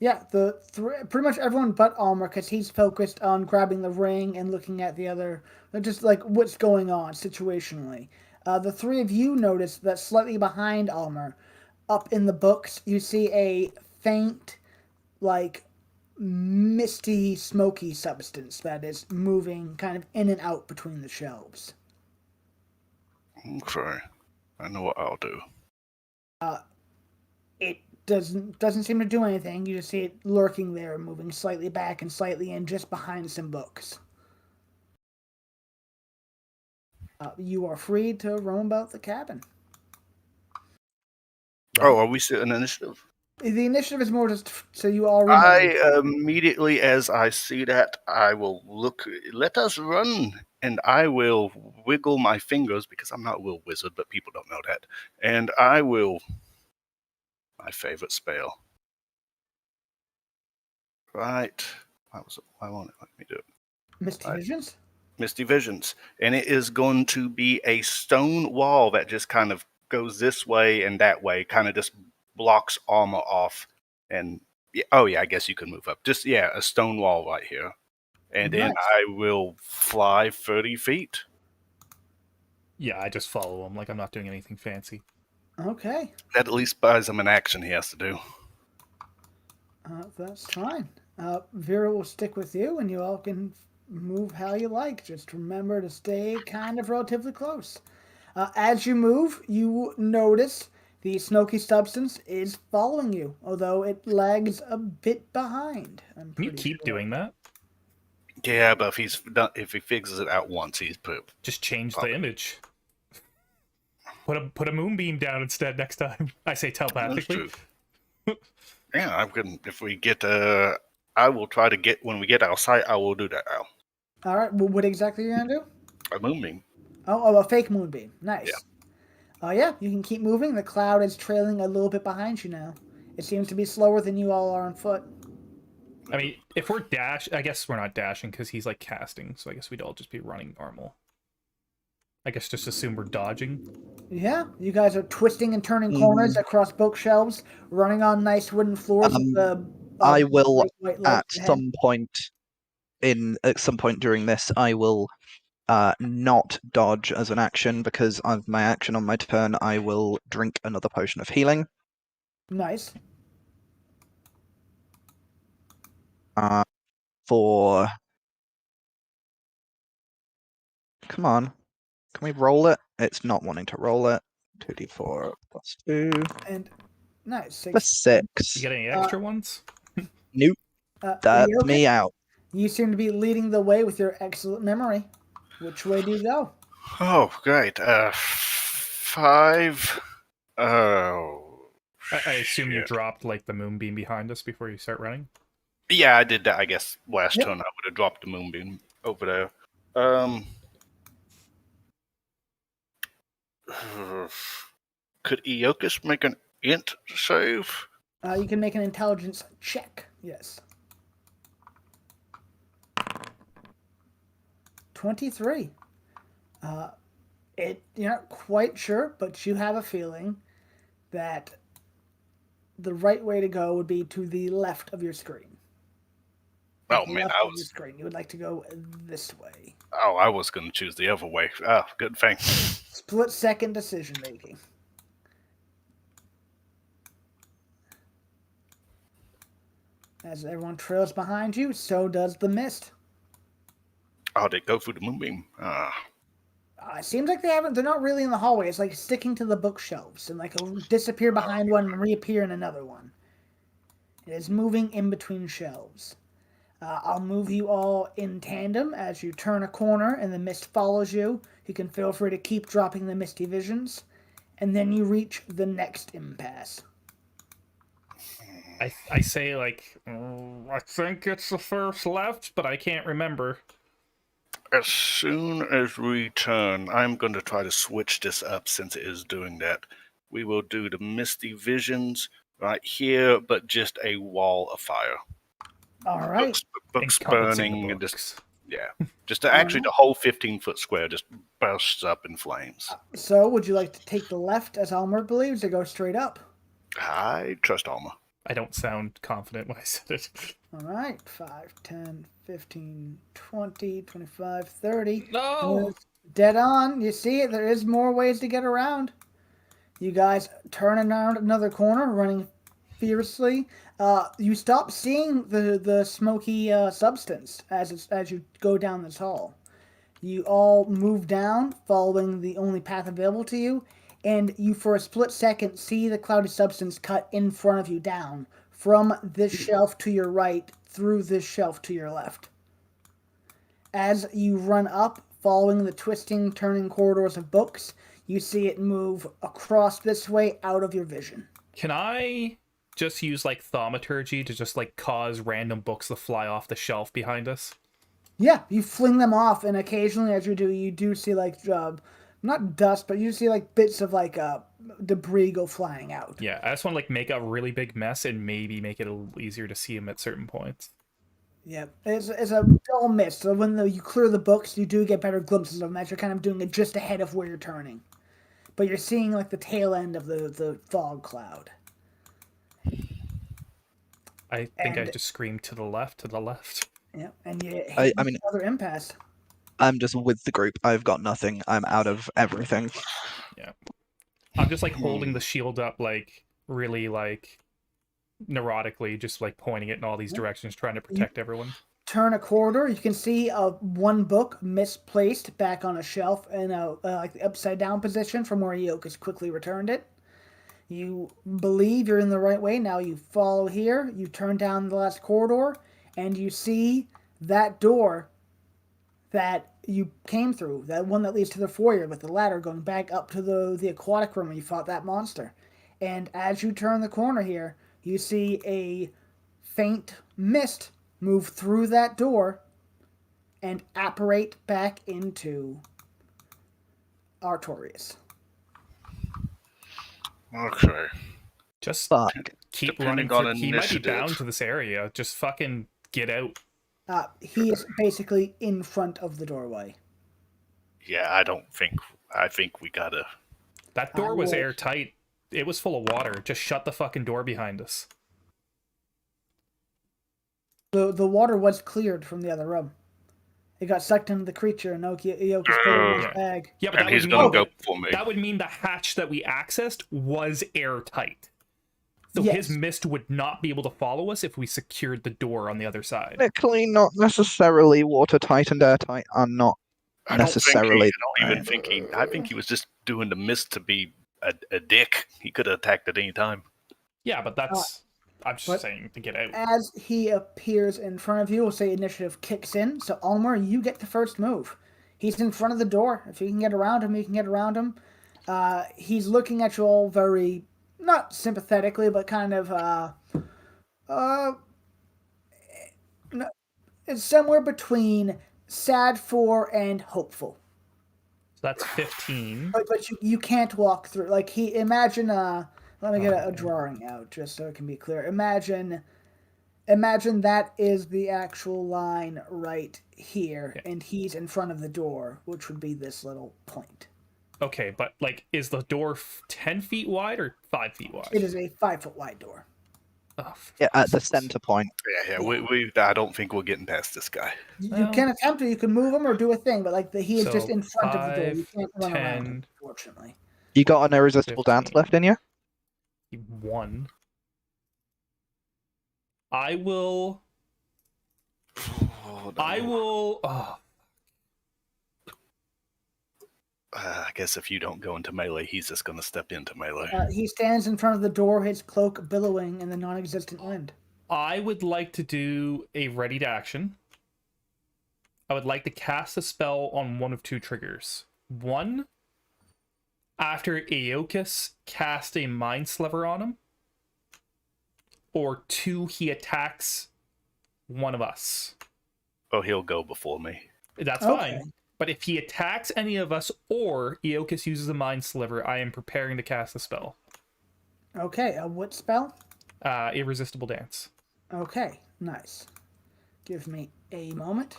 Yeah, pretty much everyone but Almer, because he's focused on grabbing the ring and looking at the other, just like what's going on situationally. The 3 of you notice that slightly behind Almer, up in the books, you see a faint, like, misty, smoky substance that is moving kind of in and out between the shelves. Okay. I know what I'll do. It doesn't seem to do anything. You just see it lurking there, moving slightly back and slightly in, just behind some books. You are free to roam about the cabin. Oh, are we still in initiative? The initiative is more just so you all remember. I immediately, as I see that, I will look. Let us run, and I will wiggle my fingers because I'm not a will wizard, but people don't know that. And I will. My favorite spell. Right. Why won't it let me do it? Misty Visions? Misty Visions. And it is going to be a stone wall that just kind of goes this way and that way, kind of just blocks armor off. And yeah, oh yeah, I guess you can move up. Just yeah, a stone wall right here. And then Nice. I will fly 30 feet. Yeah, I just follow him. Like, I'm not doing anything fancy. Okay. That at least buys him an action he has to do. That's fine. Vera will stick with you, and you all can move how you like. Just remember to stay kind of relatively close. As you move, you notice the smoky substance is following you, although it lags a bit behind. Can you keep doing that? Yeah, but if he figures it out once, he's pooped. Just change the image. Put a moonbeam down instead next time. I say telepathically. Yeah, I can. If we get, I will try to get when we get outside. I will do that now. All right. Well, what exactly are you gonna do? A moonbeam. Oh, a fake moonbeam. Nice. Yeah, you can keep moving. The cloud is trailing a little bit behind you now. It seems to be slower than you all are on foot. I mean, if we're I guess we're not dashing because he's like casting, so I guess we'd all just be running normal. I guess just assume we're dodging. Yeah, you guys are twisting and turning corners across bookshelves, running on nice wooden floors. I will white at lights ahead. some point during this, I will not dodge as an action because of my action on my turn. I will drink another potion of healing. Nice. For come on, can we roll it? It's not wanting to roll it. 2d4 plus 2 And nice. plus 6. You get any extra ones? Nope. That's Ryoka, me out. You seem to be leading the way with your excellent memory. Which way do you go? Oh, great. 5. Oh. I assume you shit. dropped like the moonbeam behind us before you start running. Yeah, I did that. I guess last Yep. turn I would have dropped the moonbeam over there. Could Eokus make an int save? You can make an intelligence check. Yes. 23. You're not quite sure, but you have a feeling that the right way to go would be to the left of your screen. Oh The man, left I of your was. screen. You would like to go this way. Oh, I was going to choose the other way. Oh, good thing. Split second decision making. As everyone trails behind you, so does the mist. Oh, they go through the moonbeam. It seems like they're not really in the hallway. It's like sticking to the bookshelves and like it'll disappear behind one and reappear in another one. It is moving in between shelves. I'll move you all in tandem as you turn a corner and the mist follows you. You can feel free to keep dropping the Misty Visions. And then you reach the next impasse. I say like, I think it's the first left, but I can't remember. As soon as we turn, I'm going to try to switch this up since it is doing that. We will do the Misty Visions right here, but just a wall of fire. All right. Books Encompassing burning the and just books. yeah, just actually the whole 15-foot square just bursts up in flames. So, would you like to take the left, as Almer believes, or go straight up? I trust Alma. I don't sound confident when I said it. All right. 5, 10, 15, 20, 25, 30. No! Dead on. You see it. There is more ways to get around. You guys turn around another corner, running fiercely. You stop seeing the smoky substance as you go down this hall. You all move down, following the only path available to you, and you, for a split second, see the cloudy substance cut in front of you down from this shelf to your right through this shelf to your left. As you run up, following the twisting, turning corridors of books, you see it move across this way out of your vision. Can I just use like thaumaturgy to just like cause random books to fly off the shelf behind us? Yeah, you fling them off, and occasionally as you do see like, not dust, but you see like bits of like debris go flying out. Yeah, I just want to like make a really big mess and maybe make it a little easier to see him at certain points. Yeah, it's a dull mist. So when you clear the books, you do get better glimpses of them as you're kind of doing it just ahead of where you're turning. But you're seeing like the tail end of the fog cloud. I think I just screamed to the left, to the left. Yeah, and you hit I mean, another impasse. I'm just with the group. I've got nothing. I'm out of everything. Yeah. I'm just like holding the shield up, like really like neurotically, just like pointing it in all these directions, trying to protect everyone. Turn a corridor. You can see one book misplaced back on a shelf in a like the upside down position from where Iokas quickly returned it. You believe you're in the right way. Now you follow here. You turn down the last corridor, and you see that door that you came through, that one that leads to the foyer with the ladder going back up to the aquatic room where you fought that monster. And as you turn the corner here, you see a faint mist move through that door and apparate back into Artorias. Okay. Just Fuck. keep Depending running. on He might be initiative. bound to this area. Just fucking get out. He is basically in front of the doorway. Yeah, I think we gotta. That door was will- airtight. It was full of water. Just shut the fucking door behind us. The water was cleared from the other room. It got sucked into the creature, and Iokas put it in his Yeah. bag. Yeah, but And that he's would gonna mean go for me. that would mean the hatch that we accessed was airtight. So Yes. his mist would not be able to follow us if we secured the door on the other side. Technically, not necessarily watertight and airtight are not I don't necessarily. even think he. I think he was just doing the mist to be a dick. He could have attacked at any time. Yeah, but that's. I'm but- just saying to get out. As he appears in front of you, we'll say initiative kicks in. So, Almer, you get the first move. He's in front of the door. If you can get around him, you can get around him. He's looking at you all very, not sympathetically, but kind of, it's somewhere between sad for and hopeful. So that's 15. But you can't walk through. Like, imagine, let me get a drawing out just so it can be clear. Imagine that is the actual line right here, and he's in front of the door, which would be this little point. Okay, but like, is the door 10 feet wide or 5 feet wide? It is a 5-foot wide door. Oh, Yeah, at the center point. Yeah. We I don't think we're getting past this guy. You Well- can attempt it, you can move him or do a thing, but like he is So just in front of the door. You 5, can't run around 10. him, unfortunately. You got an irresistible dance 15. left in you? He won. I will. Oh, no. I will. Oh, I guess if you don't go into melee, he's just gonna step into melee. He stands in front of the door, his cloak billowing in the non-existent wind. I would like to do a ready to action. I would like to cast a spell on one of two triggers. One, after Iokas cast a Mind Sliver on him. Or two, he attacks one of us. Oh, he'll go before me. That's Okay. fine. But if he attacks any of us or Iokas uses a Mind Sliver, I am preparing to cast a spell. Okay, what spell? Irresistible Dance. Okay, nice. Give me a moment.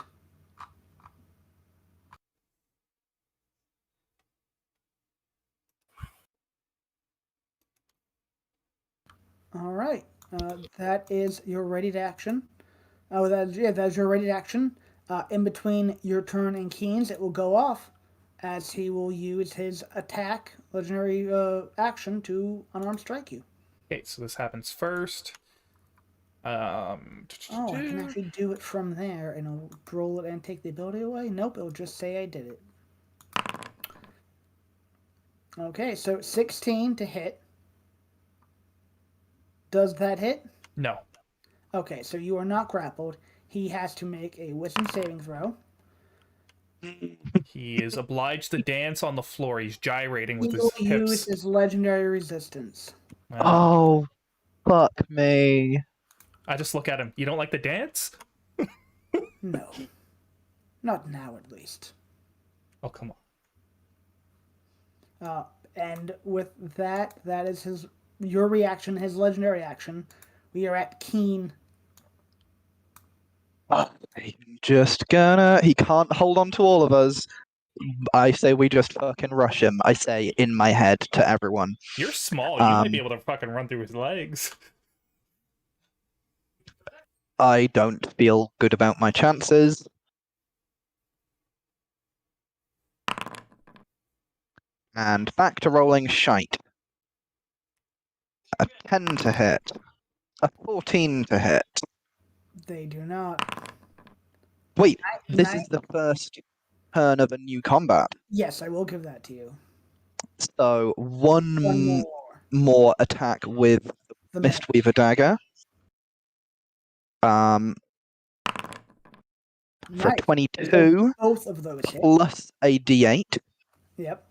All right, that is your ready to action. Oh, that's your ready to action. In between your turn and Keen's, it will go off as he will use his attack, legendary action, to unarmed strike you. Okay, so this happens first. Oh, I can actually do it from there, and it'll roll it and take the ability away? Nope, it'll just say I did it. Okay, so 16 to hit. Does that hit? No. Okay, so you are not grappled. He has to make a wisdom saving throw. He is obliged to dance on the floor. He's gyrating with He his will use hips. his legendary resistance. Oh, fuck me. I just look at him. You don't like the dance? No. Not now, at least. Oh, come on. And with that, that is your reaction, his legendary action. We are at Keen. I'm just gonna. He can't hold on to all of us. I say we just fucking rush him. I say in my head to everyone. You're small. You might be able to fucking run through his legs. I don't feel good about my chances. And back to rolling shite. A 10 to hit. A 14 to hit. They do not. Wait, this Nine- is the first turn of a new combat. Yes, I will give that to you. So One one more. more attack with The Mistweaver Dagger. For Nice. 22 Both of those hit. plus a d8. Yep.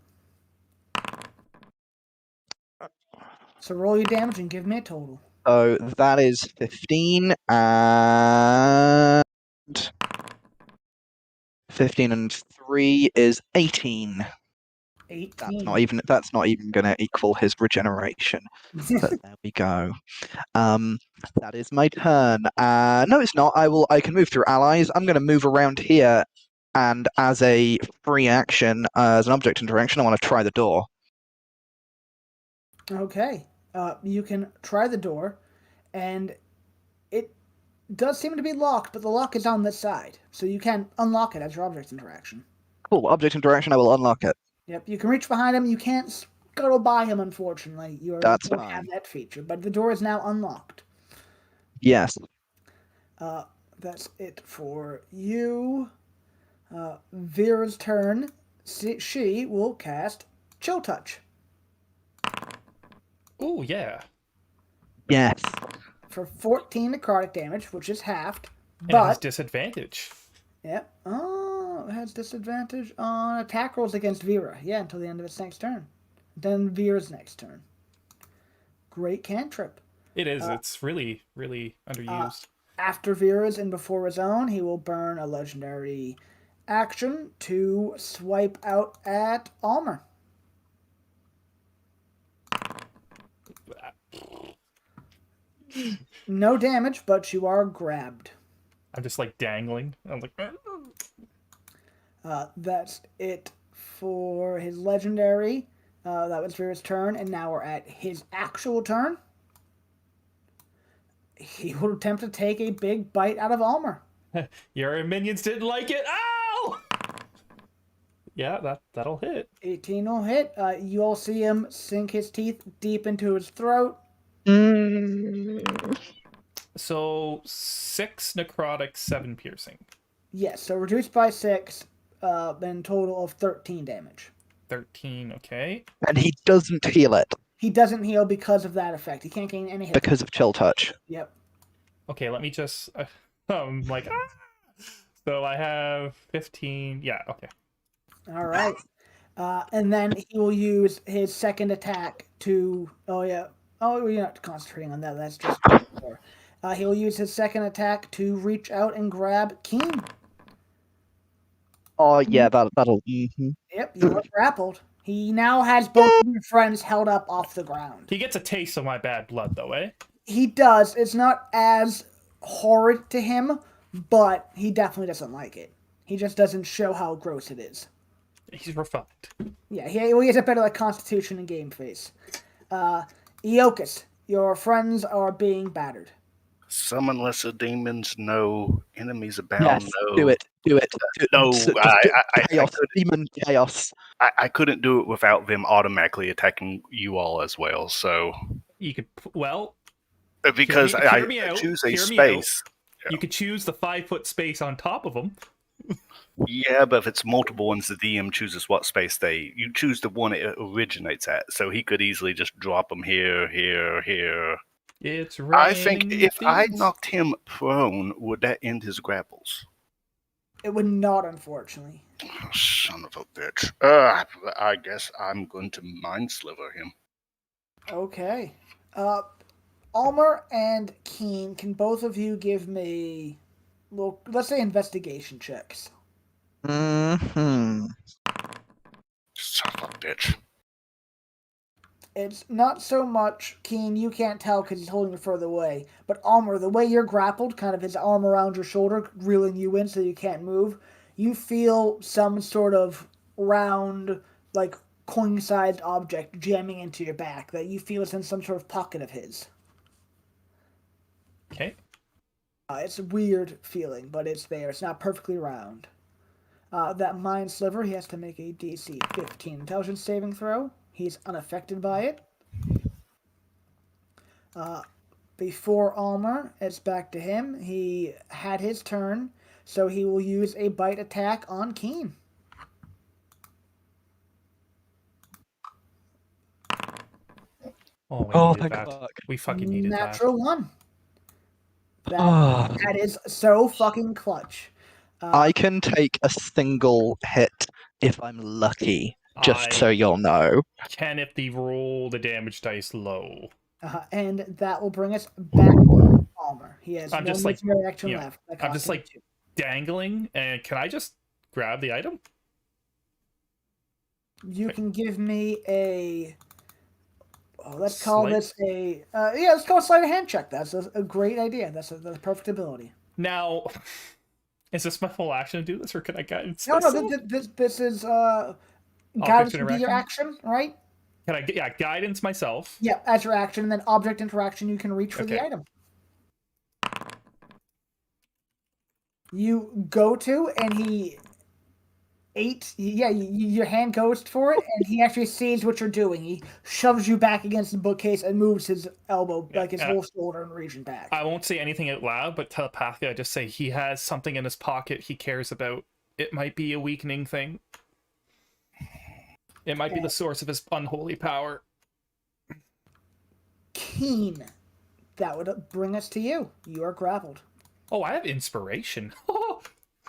So roll your damage and give me a total. So that is 15 and 15 and 3 is 18. 18. That's not even gonna equal his regeneration. But there we go. That is my turn. No, it's not. I can move through allies. I'm gonna move around here, and as a free action, as an object interaction, I want to try the door. Okay. You can try the door, and it does seem to be locked, but the lock is on this side, so you can unlock it as your object interaction. Cool. Object interaction. I will unlock it. Yep. You can reach behind him. You can't scuttle by him, unfortunately. You That's don't fine. have that feature, but the door is now unlocked. Yes. That's it for you. Vera's turn. She will cast Chill Touch. Oh, yeah. Yes. For 14 necrotic damage, which is halved. And it has But, disadvantage. yep. Oh, it has disadvantage on attack rolls against Vera. Yeah, until the end of its next turn. Then Vera's next turn. Great cantrip. It is. It's really, really underused. After Vera's and before his own, he will burn a legendary action to swipe out at Almer. No damage, but you are grabbed. I'm just like dangling. I'm like. That's it for his legendary. That was Vera's turn, and now we're at his actual turn. He will attempt to take a big bite out of Almer. Your minions didn't like it. Ow! Yeah, that'll hit. 18 will hit. You'll see him sink his teeth deep into his throat. So 6 necrotic, 7 piercing. Yes, so reduced by 6, and total of 13 damage. 13, okay. And he doesn't heal it He doesn't heal because of that effect. He can't gain any hit. because of Chill Touch. Yep. Okay, let me just. Like. So I have 15. Yeah, okay. All right. And then he will use his second attack to. Oh, yeah. Oh, you're not concentrating on that. That's just. He'll use his second attack to reach out and grab Keen. Oh yeah, that'll. Yep, you are grappled. He now has both of your friends held up off the ground. He gets a taste of my bad blood, though, eh? He does. It's not as horrid to him, but he definitely doesn't like it. He just doesn't show how gross it is. He's refined. Yeah, he has a better like constitution and game face. Eokus, your friends are being battered. Summon lesser demons, no. Enemies abound, Yes, no. do it. No, Chaos, demon chaos. I couldn't do it without them automatically attacking you all as well. So You could. Well, because hear me I out, choose a hear me space. you could choose the 5-foot space on top of him. Yeah, but if it's multiple ones, the DM chooses what space you choose the one it originates at. So he could easily just drop them here. It's I think if I things. knocked him prone, would that end his grapples? It would not, unfortunately. Oh, son of a bitch. I guess I'm going to mind sliver him. Okay. Almer and Keen, can both of you give me, well, let's say investigation checks? Mm-hmm. Son of a bitch. It's not so much, Keen, you can't tell because he's holding you further away. But Almer, the way you're grappled, kind of his arm around your shoulder, reeling you in so you can't move, you feel some sort of round, like, coin-sized object jamming into your back that you feel is in some sort of pocket of his. Okay. It's a weird feeling, but it's there. It's not perfectly round. That Mind Sliver, he has to make a DC 15 intelligence saving throw. He's unaffected by it. Before Almer, it's back to him. He had his turn, so he will use a bite attack on Keen. Oh, we Oh, needed thank that. fuck. We fucking needed Natural that. 1. Oh. That is so fucking clutch. I can take a single hit if I'm lucky, just so you'll know. Can if they roll the damage dice low. And that will bring us back to Almer. He has I'm one just like, legendary action you know, left. That I'm cost just him like 2. dangling, and can I just grab the item? You can give me a. Oh, let's call Sleight? this a. Let's call it sleight of hand check. That's a great idea. That's a perfect ability. Now, is this my full action to do this, or can I guidance No, myself? this is guidance would be your interaction? action, right? Can I? Yeah, guidance myself. Yeah, as your action, and then object interaction. You can reach for the Okay. item. You go to, and he. Your hand goes for it, and he actually sees what you're doing. He shoves you back against the bookcase and moves his elbow, like his whole shoulder and region back. I won't say anything out loud, but telepathically, I just say he has something in his pocket he cares about. It might be a weakening thing. It might be the source of his unholy power. Keen. That would bring us to you. You are grappled. Oh, I have inspiration.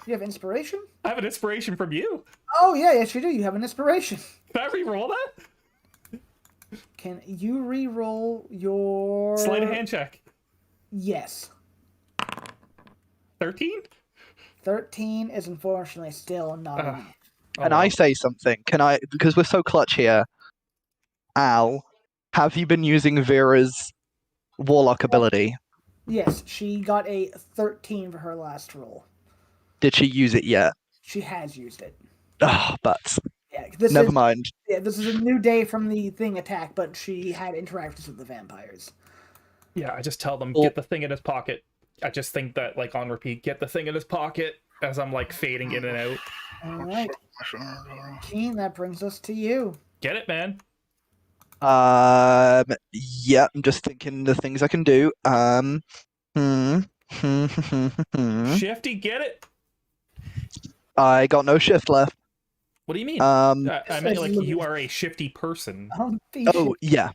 You have inspiration? I have an inspiration from you. Oh, yeah, yes, you do. You have an inspiration. Can I re-roll that? Can you re-roll your... Sleight of hand check. Yes. 13? 13 is unfortunately still not enough. Can I say something? Can I, because we're so clutch here, Al, have you been using Vera's warlock ability? Yes, she got a 13 for her last roll. Did she use it yet? She has used it. Oh, but Yeah, never mind. Yeah, this is a new day from the thing attack, but she had interactions with the vampires. Yeah, I just tell them, get the thing in his pocket. I just think that, like, on repeat, get the thing in his pocket as I'm, like, fading in and out. All right. Keen, that brings us to you. Get it, man. Yeah, I'm just thinking the things I can do. Shifty, get it? I got no shift left. What do you mean? I meant, like, you are a shifty person. Oh, yeah.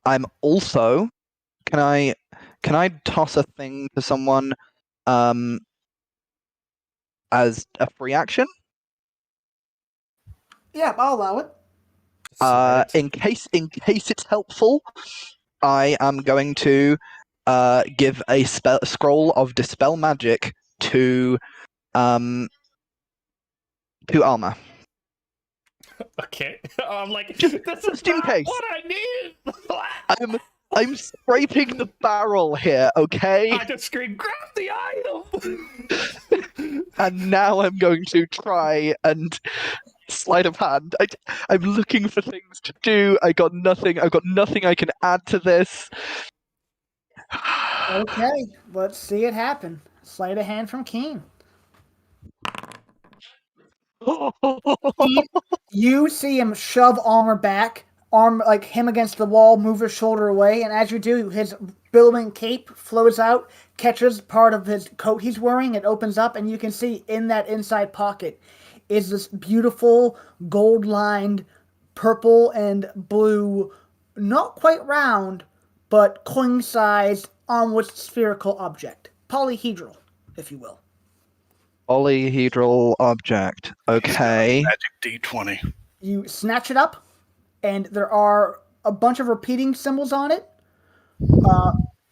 I'm also, can I toss a thing to someone as a free action? Yeah, I'll allow it. In case it's helpful, I am going to give a scroll of Dispel magic to Alma. Okay. I'm like, Just this is in not case. what I need! I'm scraping the barrel here, okay? I just screamed, grab the item! And now I'm going to try and sleight of hand. I'm looking for things to do. I've got nothing I can add to this. Okay, let's see it happen. Sleight of hand from Keen. You see him shove Almer back, arm like him against the wall, move his shoulder away, and as you do, his billowing cape flows out, catches part of his coat he's wearing, it opens up, and you can see in that inside pocket is this beautiful gold-lined purple and blue, not quite round, but coin-sized, almost spherical object. Polyhedral, if you will. Polyhedral object. Okay. Magic D20. You snatch it up, and there are a bunch of repeating symbols on it,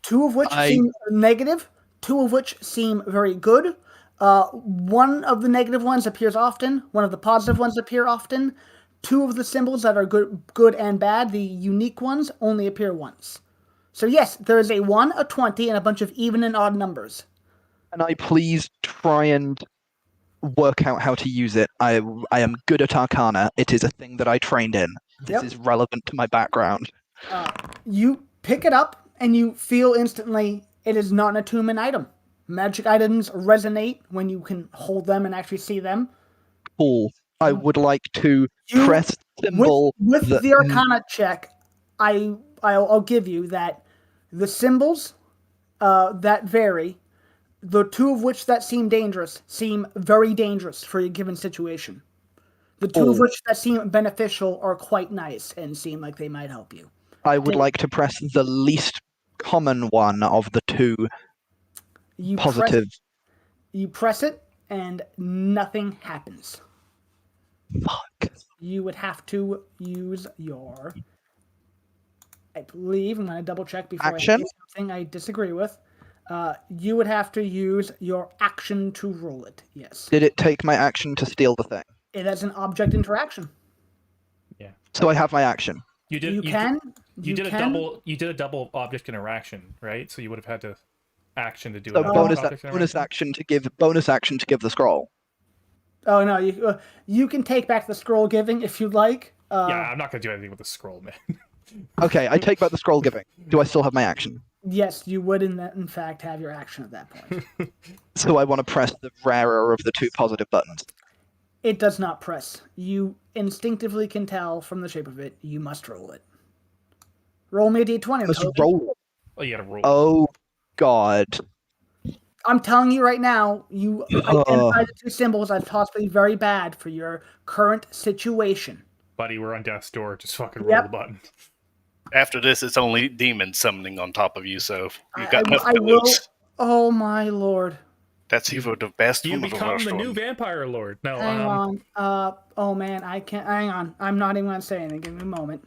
two of which seem negative, two of which seem very good. One of the negative ones appears often. One of the positive ones appear often. Two of the symbols that are good and bad, the unique ones, only appear once. So yes, there is a 1, a 20, and a bunch of even and odd numbers. Can I please try and work out how to use it? I am good at Arcana. It is a thing that I trained in. This is relevant to my background. You pick it up, and you feel instantly it is not an attunement item. Magic items resonate when you can hold them and actually see them. Cool. I would like to press the symbol. With the Arcana check, I'll give you that the symbols that vary, the two of which that seem dangerous, seem very dangerous for a given situation. The two of which that seem beneficial are quite nice and seem like they might help you. I would like to press the least common one of the two positive. You press it, and nothing happens. Fuck. You would have to use your... I believe, I'm going to double check before action? I say something I disagree with. You would have to use your action to roll it, yes. Did it take my action to steal the thing? It has an object interaction. Yeah. So I have my action. You did a double object interaction, right? So you would have had to action to do So it. bonus action to give the scroll. Oh no, you can take back the scroll giving if you'd like. Yeah, I'm not gonna do anything with the scroll, man. Okay, I take back the scroll giving. Do I still have my action? Yes, you would in fact have your action at that point. So I want to press the rarer of the two positive buttons. It does not press. You instinctively can tell from the shape of it, you must roll it. Roll me a d20. Let's roll. Oh, you gotta roll. Oh, God. I'm telling you right now, you identify the two symbols as possibly very bad for your current situation. Buddy, we're on death's door. Just fucking roll the button. After this, it's only demons summoning on top of you, so you've got nothing to will. lose. Oh my lord! That's even the best You one of the become worst the new one. vampire lord. No, Hang on. Oh man, I can't. Hang on. I'm not even gonna say anything. Give me a moment.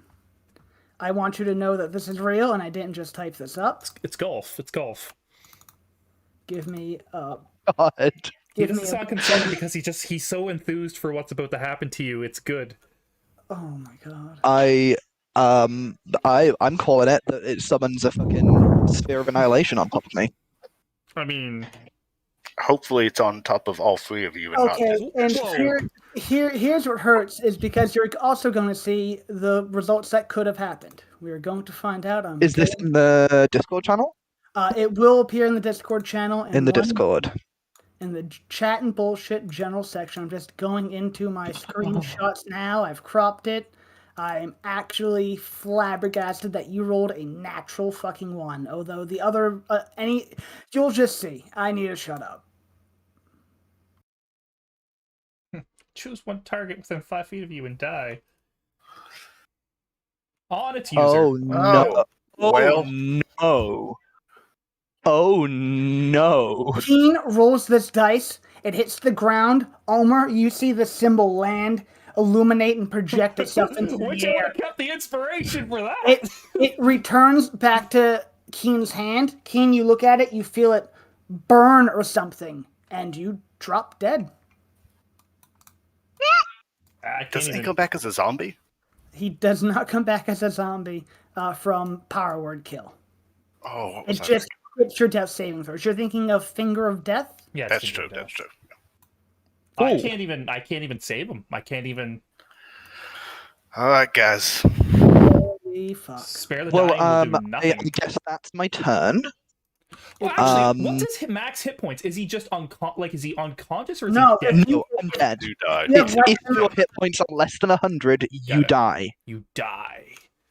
I want you to know that this is real, and I didn't just type this up. It's golf. It's golf. Give me God. He doesn't sound concerned because he's so enthused for what's about to happen to you. It's good. Oh my god. I'm calling it that it summons a fucking sphere of annihilation on top of me. I mean, hopefully it's on top of all three of you. And Okay, and here's what hurts is because you're also going to see the results that could have happened. We're going to find out on. Is this in the Discord channel? It will appear in the Discord channel. In the Discord. In the chat and bullshit general section. I'm just going into my screenshots now. I've cropped it. I'm actually flabbergasted that you rolled a natural fucking 1. Although the other, you'll just see. I need to shut up. choose one target within 5 feet of you and die. On its user. Oh no! Well, No! Oh no! Keen rolls this dice. It hits the ground. Omer, you see the symbol land, illuminate, and project itself into Which the I would air. have kept the inspiration for that. It returns back to Keen's hand. Keen, you look at it, you feel it burn or something, and you drop dead. doesn't he come back as a zombie? He does not come back as a zombie from Power Word Kill. Oh, It's just it's your death saving throw. You're thinking of Finger of Death? Yeah, that's true. That's true. I can't even save him. I can't even. All right, guys. Holy fuck. Spare the Well, dying will do I nothing. guess that's my turn. Well, actually, what's his max hit points? Is he just is he unconscious or is No, he dead? No, I'm dead. You died. Yeah, If your hit points are less than 100, you die. You die.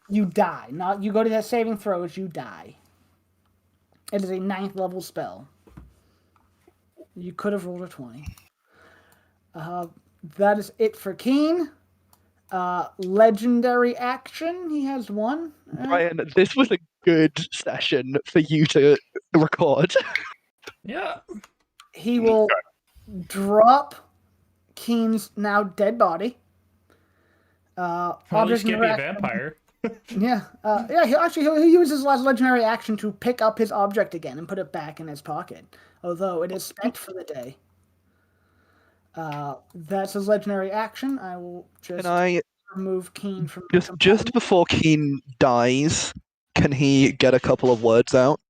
You die. Not you go to that saving throws, you die. It is a 9th level spell. You could have rolled a 20. That is it for Keen. Legendary action. He has one. Brian, this was a good session for you to record. Yeah. He will drop Keen's now dead body. Well, at least can't be a vampire. Yeah. He'll use his last legendary action to pick up his object again and put it back in his pocket. Although it is spent for the day. That's his legendary action. I will Can just I remove Keen from just before Keen dies, can he get a couple of words out?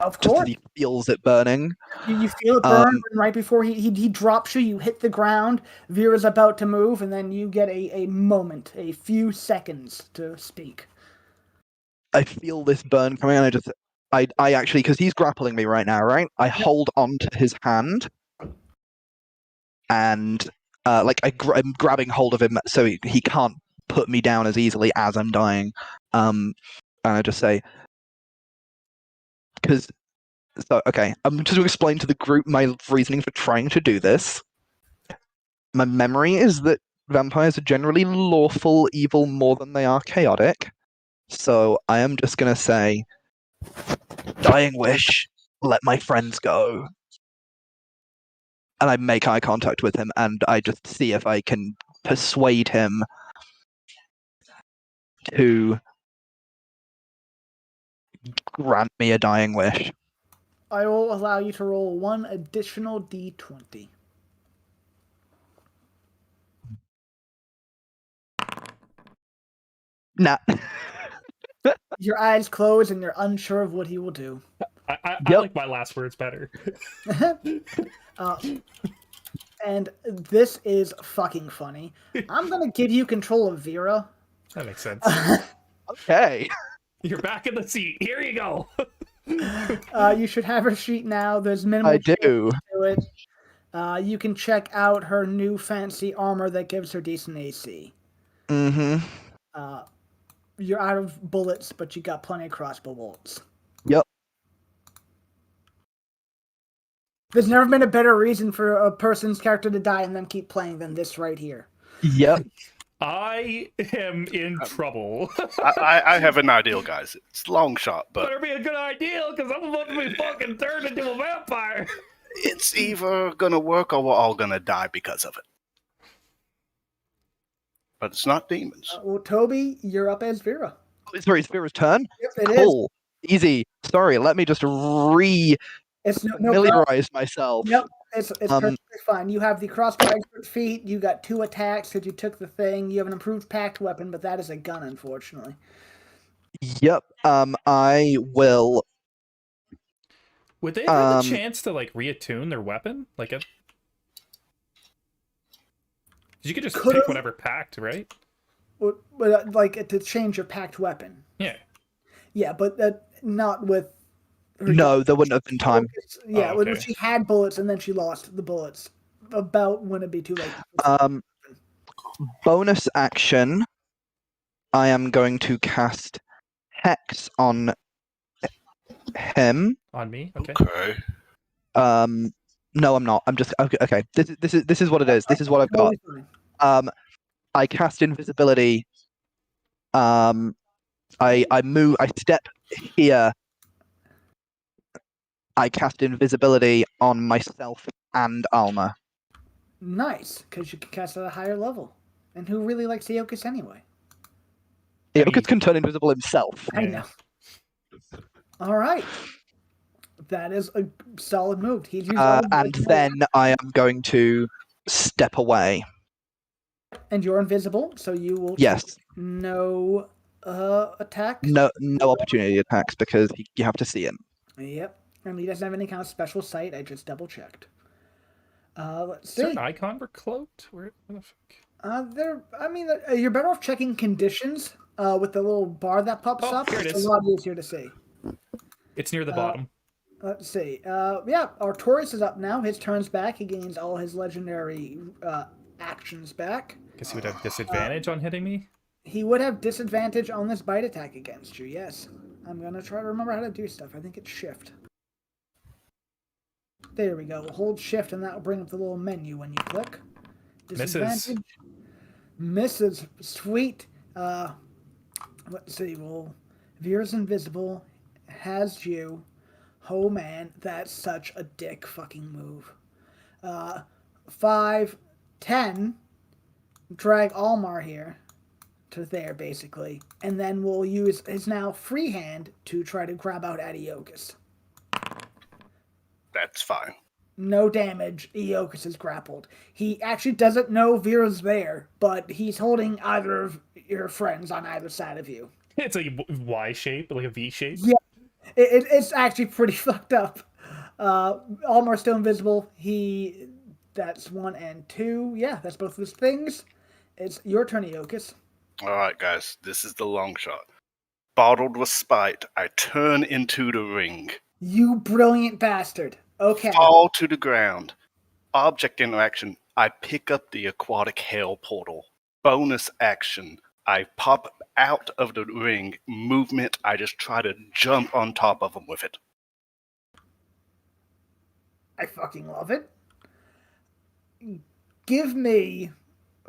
Of Just as course. he feels it burning. You feel it burn, Um, and right before he drops you, you hit the ground. Vera's about to move, and then you get a moment, a few seconds to speak. I feel this burn coming, and I actually, because he's grappling me right now, right? I hold on to his hand, and I'm grabbing hold of him so he can't put me down as easily as I'm dying. And I just say, okay, I'm just to explain to the group my reasoning for trying to do this. My memory is that vampires are generally lawful evil more than they are chaotic. So I am just gonna say, dying wish, let my friends go. And I make eye contact with him, and I just see if I can persuade him to grant me a dying wish. I will allow you to roll one additional d20. Nah. Your eyes close, and you're unsure of what he will do. I Yep. like my last words better. And this is fucking funny. I'm gonna give you control of Vera. That makes sense. Okay. You're back in the seat. Here you go. You should have her sheet now. There's minimal I do. to it. You can check out her new fancy armor that gives her decent AC. Mm-hmm. You're out of bullets, but you got plenty of crossbow bolts. Yep. There's never been a better reason for a person's character to die and then keep playing than this right here. Yep. I am in trouble. I have an ideal, guys. It's a long shot, but Better be a good idea, because I'm about to be fucking turned into a vampire. it's either gonna work or we're all gonna die because of it. But it's not demons. Well, Toby, you're up as Vera. Sorry, it's Vera's turn? Yep, it is. Cool. Easy. Sorry, let me just It's no familiarize myself. Yep, it's perfectly fine. You have the crossbow expert feat. You got 2 attacks because you took the thing. You have an improved packed weapon, but that is a gun, unfortunately. Yep. I will. Would they have the chance to like reattune their weapon? Like a. You could just pick whatever packed, right? But like to change your packed weapon. Yeah. Yeah, but not with. No, there wouldn't have been time. Yeah, Oh, okay. when she had bullets and then she lost the bullets. About when it'd be too late. Bonus action. I am going to cast Hex on him. On me? Okay. Okay. No, I'm not. I'm just okay. This is what it is. This is what I've got. I cast invisibility. I move. I step here. I cast invisibility on myself and Alma. Nice, because you can cast at a higher level. And who really likes Aeokus anyway? Aeokus can turn invisible himself. I know. All right. That is a solid move. He's used and then I am going to step away. And you're invisible, so you will Yes. no attacks. No opportunity attacks because you have to see him. Yep. And he doesn't have any kind of special sight. I just double checked. Let's see. Is there an icon for cloaked? Where the fuck? You're better off checking conditions with the little bar that pops up. Here it It's is. a lot easier to see. It's near the bottom. Let's see. Artorias is up now. His turn's back. He gains all his legendary actions back. Guess he would have disadvantage on hitting me. He would have disadvantage on this bite attack against you, yes. I'm going to try to remember how to do stuff. I think it's shift. There we go. Hold shift and that will bring up the little menu when you click. Disadvantage. Misses. Sweet. Let's see. Well, Vera's invisible. Has you. Oh man, that's such a dick fucking move. 5, 10. Drag Almar here to there, basically. And then we'll use his now free hand to try to grab out Aeokus. That's fine. No damage. Eokus is grappled. He actually doesn't know Vera's there, but he's holding either of your friends on either side of you. It's like a Y shape, like a V shape. Yeah, it's actually pretty fucked up. Almar's still invisible. That's 1 and 2. Yeah, that's both of his things. It's your turn, Eokus. All right, guys, this is the long shot. Bottled with spite, I turn into the ring. You brilliant bastard. Okay. Fall to the ground. Object interaction, I pick up the aquatic hell portal. Bonus action, I pop out of the ring. Movement, I just try to jump on top of him with it. I fucking love it. Give me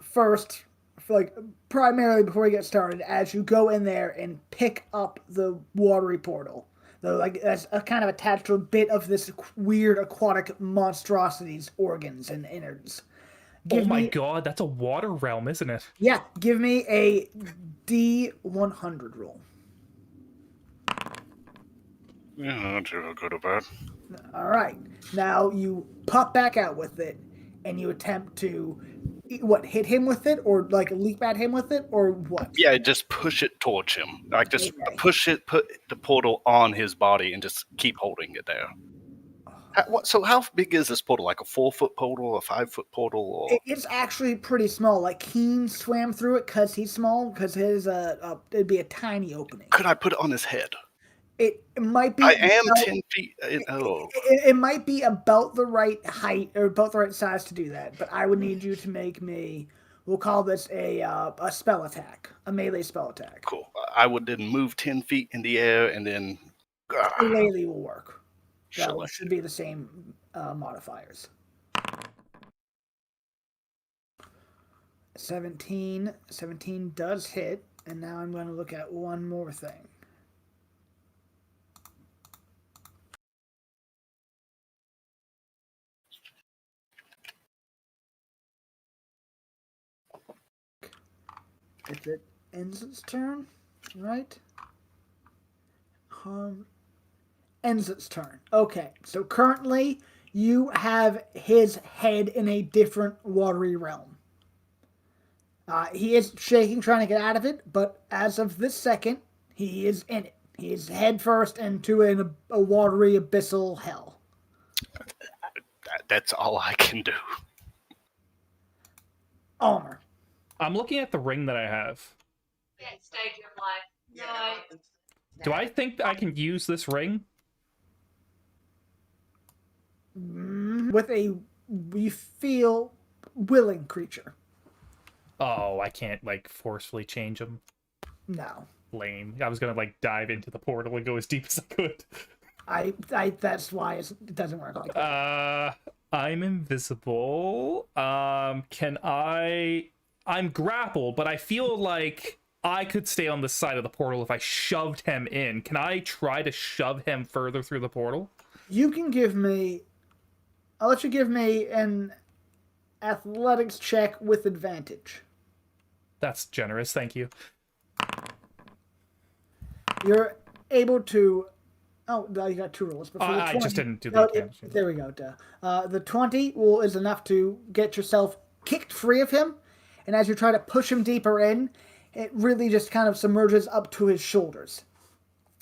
first, like, primarily before we get started, as you go in there and pick up the watery portal. Though, like, that's kind of attached to a bit of this weird aquatic monstrosity's organs and innards. Oh my god, that's a water realm, isn't it? Yeah, give me a D100 roll. Yeah, not too good about. All right. Now you pop back out with it, and you attempt to, hit him with it, or like leap at him with it, or what? Yeah, just push it towards him. Like, just Okay. push it, put the portal on his body, and just keep holding it there. So how big is this portal? Like a 4-foot portal, a 5-foot portal? Or... It's actually pretty small. Like, Keen swam through it because he's small, because his, it'd be a tiny opening. Could I put it on his head? It might be. I am 10 feet. It might be about the right height or about the right size to do that, but I would need you to make me. We'll call this a spell attack, a melee spell attack. Cool. I would then move 10 feet in the air and then. Melee will work. That Sure. should be the same modifiers. 17 does hit, and now I'm going to look at one more thing. If it ends its turn, right? Ends its turn. Okay, so currently you have his head in a different watery realm. He is shaking, trying to get out of it, but as of this second, he is in it. He is head first into a watery abyssal hell. That's all I can do. Almer. I'm looking at the ring that I have. Stage of life. No. Do I think I can use this ring? With we feel willing creature. Oh, I can't, like, forcefully change him. No. Lame. I was gonna, like, dive into the portal and go as deep as I could. That's why it doesn't work like that. I'm invisible. I'm grappled, but I feel like I could stay on the side of the portal if I shoved him in. Can I try to shove him further through the portal? You can give me. I'll let you give me an athletics check with advantage. That's generous, thank you. You're able to. Oh, you got 2 rolls. But for the 20, I just didn't do the advantage. there we go. The 20 is enough to get yourself kicked free of him, and as you try to push him deeper in, it really just kind of submerges up to his shoulders.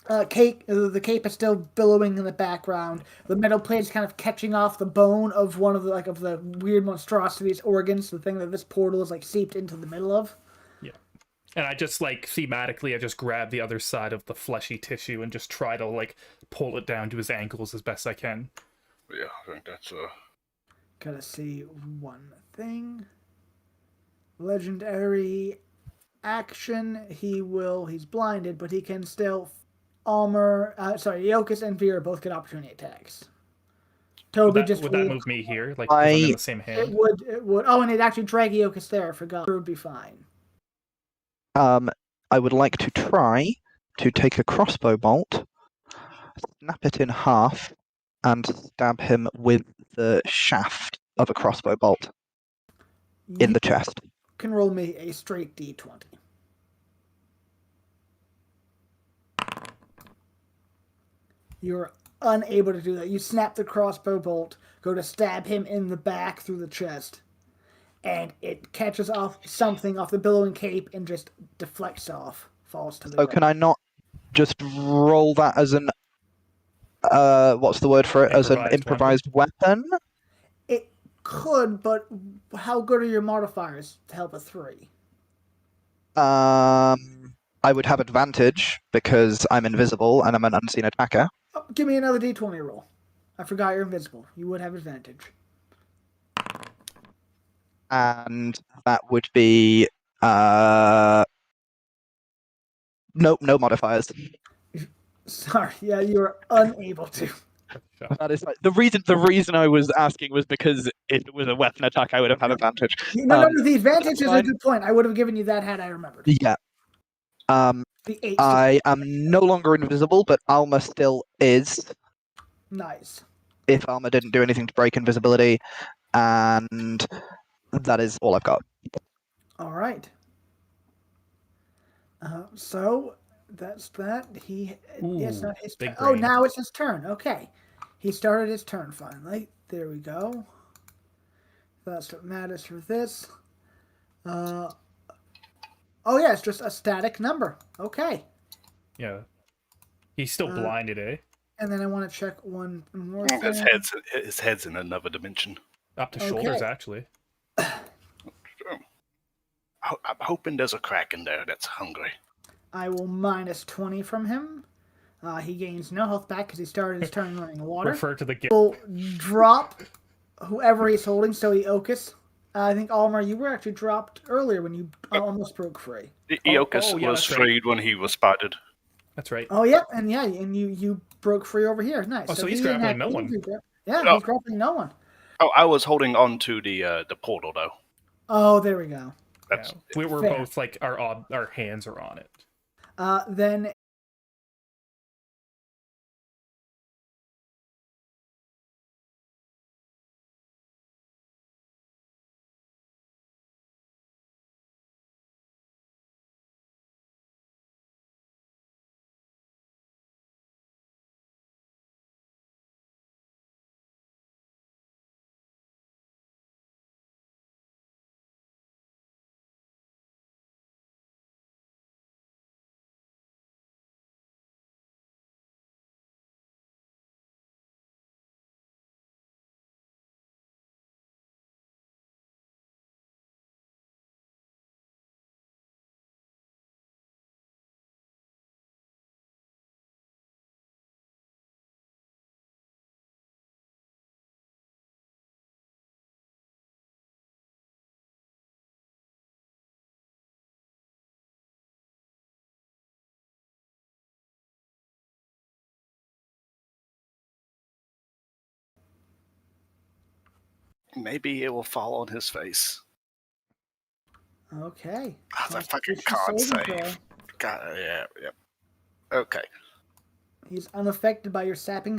The cape is still billowing in the background. The metal plate is kind of catching off the bone of one of the weird monstrosity's organs, the thing that this portal is like seeped into the middle of. Yeah. And I just, like, thematically, I just grab the other side of the fleshy tissue and just try to, like, pull it down to his ankles as best I can. Yeah, I think that's Gotta see one thing. Legendary action. He's blinded, but he can still. Eokus and Vera both get opportunity attacks. Toby Would that move me here? Like, I- I'm in the same hand? It would. Oh, and it actually drag Eokus there. I forgot. It would be fine. I would like to try to take a crossbow bolt, snap it in half, and stab him with the shaft of a crossbow bolt in the chest. You can roll me a straight D20. You're unable to do that. You snap the crossbow bolt, go to stab him in the back through the chest, and it catches off something off the billowing cape and just deflects off, falls to the So ground. can I not just roll that as an what's the word for it? As an improvised weapon? It could, but how good are your modifiers to help a 3? I would have advantage because I'm invisible and I'm an unseen attacker. Oh, give me another d20 roll. I forgot you're invisible. You would have advantage. And that would be nope, no modifiers. Sorry, yeah, you are unable to. That is like, the reason I was asking was because if it was a weapon attack, I would have had advantage. No, the advantage is a good point. I would have given you that had I remembered. Yeah. The 8. I am no longer invisible, but Alma still is. Nice. If Alma didn't do anything to break invisibility, and that is all I've got. All right. So that's that. It's not his turn. Oh, now it's his turn. Okay. He started his turn finally. There we go. That's what matters for this. Oh yeah, it's just a static number. Okay. Yeah. He's still blinded, eh? And then I want to check one more thing. His head's in another dimension. Up to shoulders, actually. I'm hoping there's a crack in there that's hungry. I will minus 20 from him. He gains no health back because he started his turn running water. Refer to the gift. Will drop whoever he's holding, so he Eokus. I think, Almar, you were actually dropped earlier when you almost broke free. Eokus was freed when he was spotted. That's right. Oh, yeah, and you broke free over here. Nice. Oh, so he's grappling no one. Yeah, he's grappling no one. Oh, I was holding on to the portal, though. Oh, there we go. Yeah. We were both, like, our hands are on it. Then... Maybe it will fall on his face. Okay. The fucking con save. God, yeah. Okay. He's unaffected by your sapping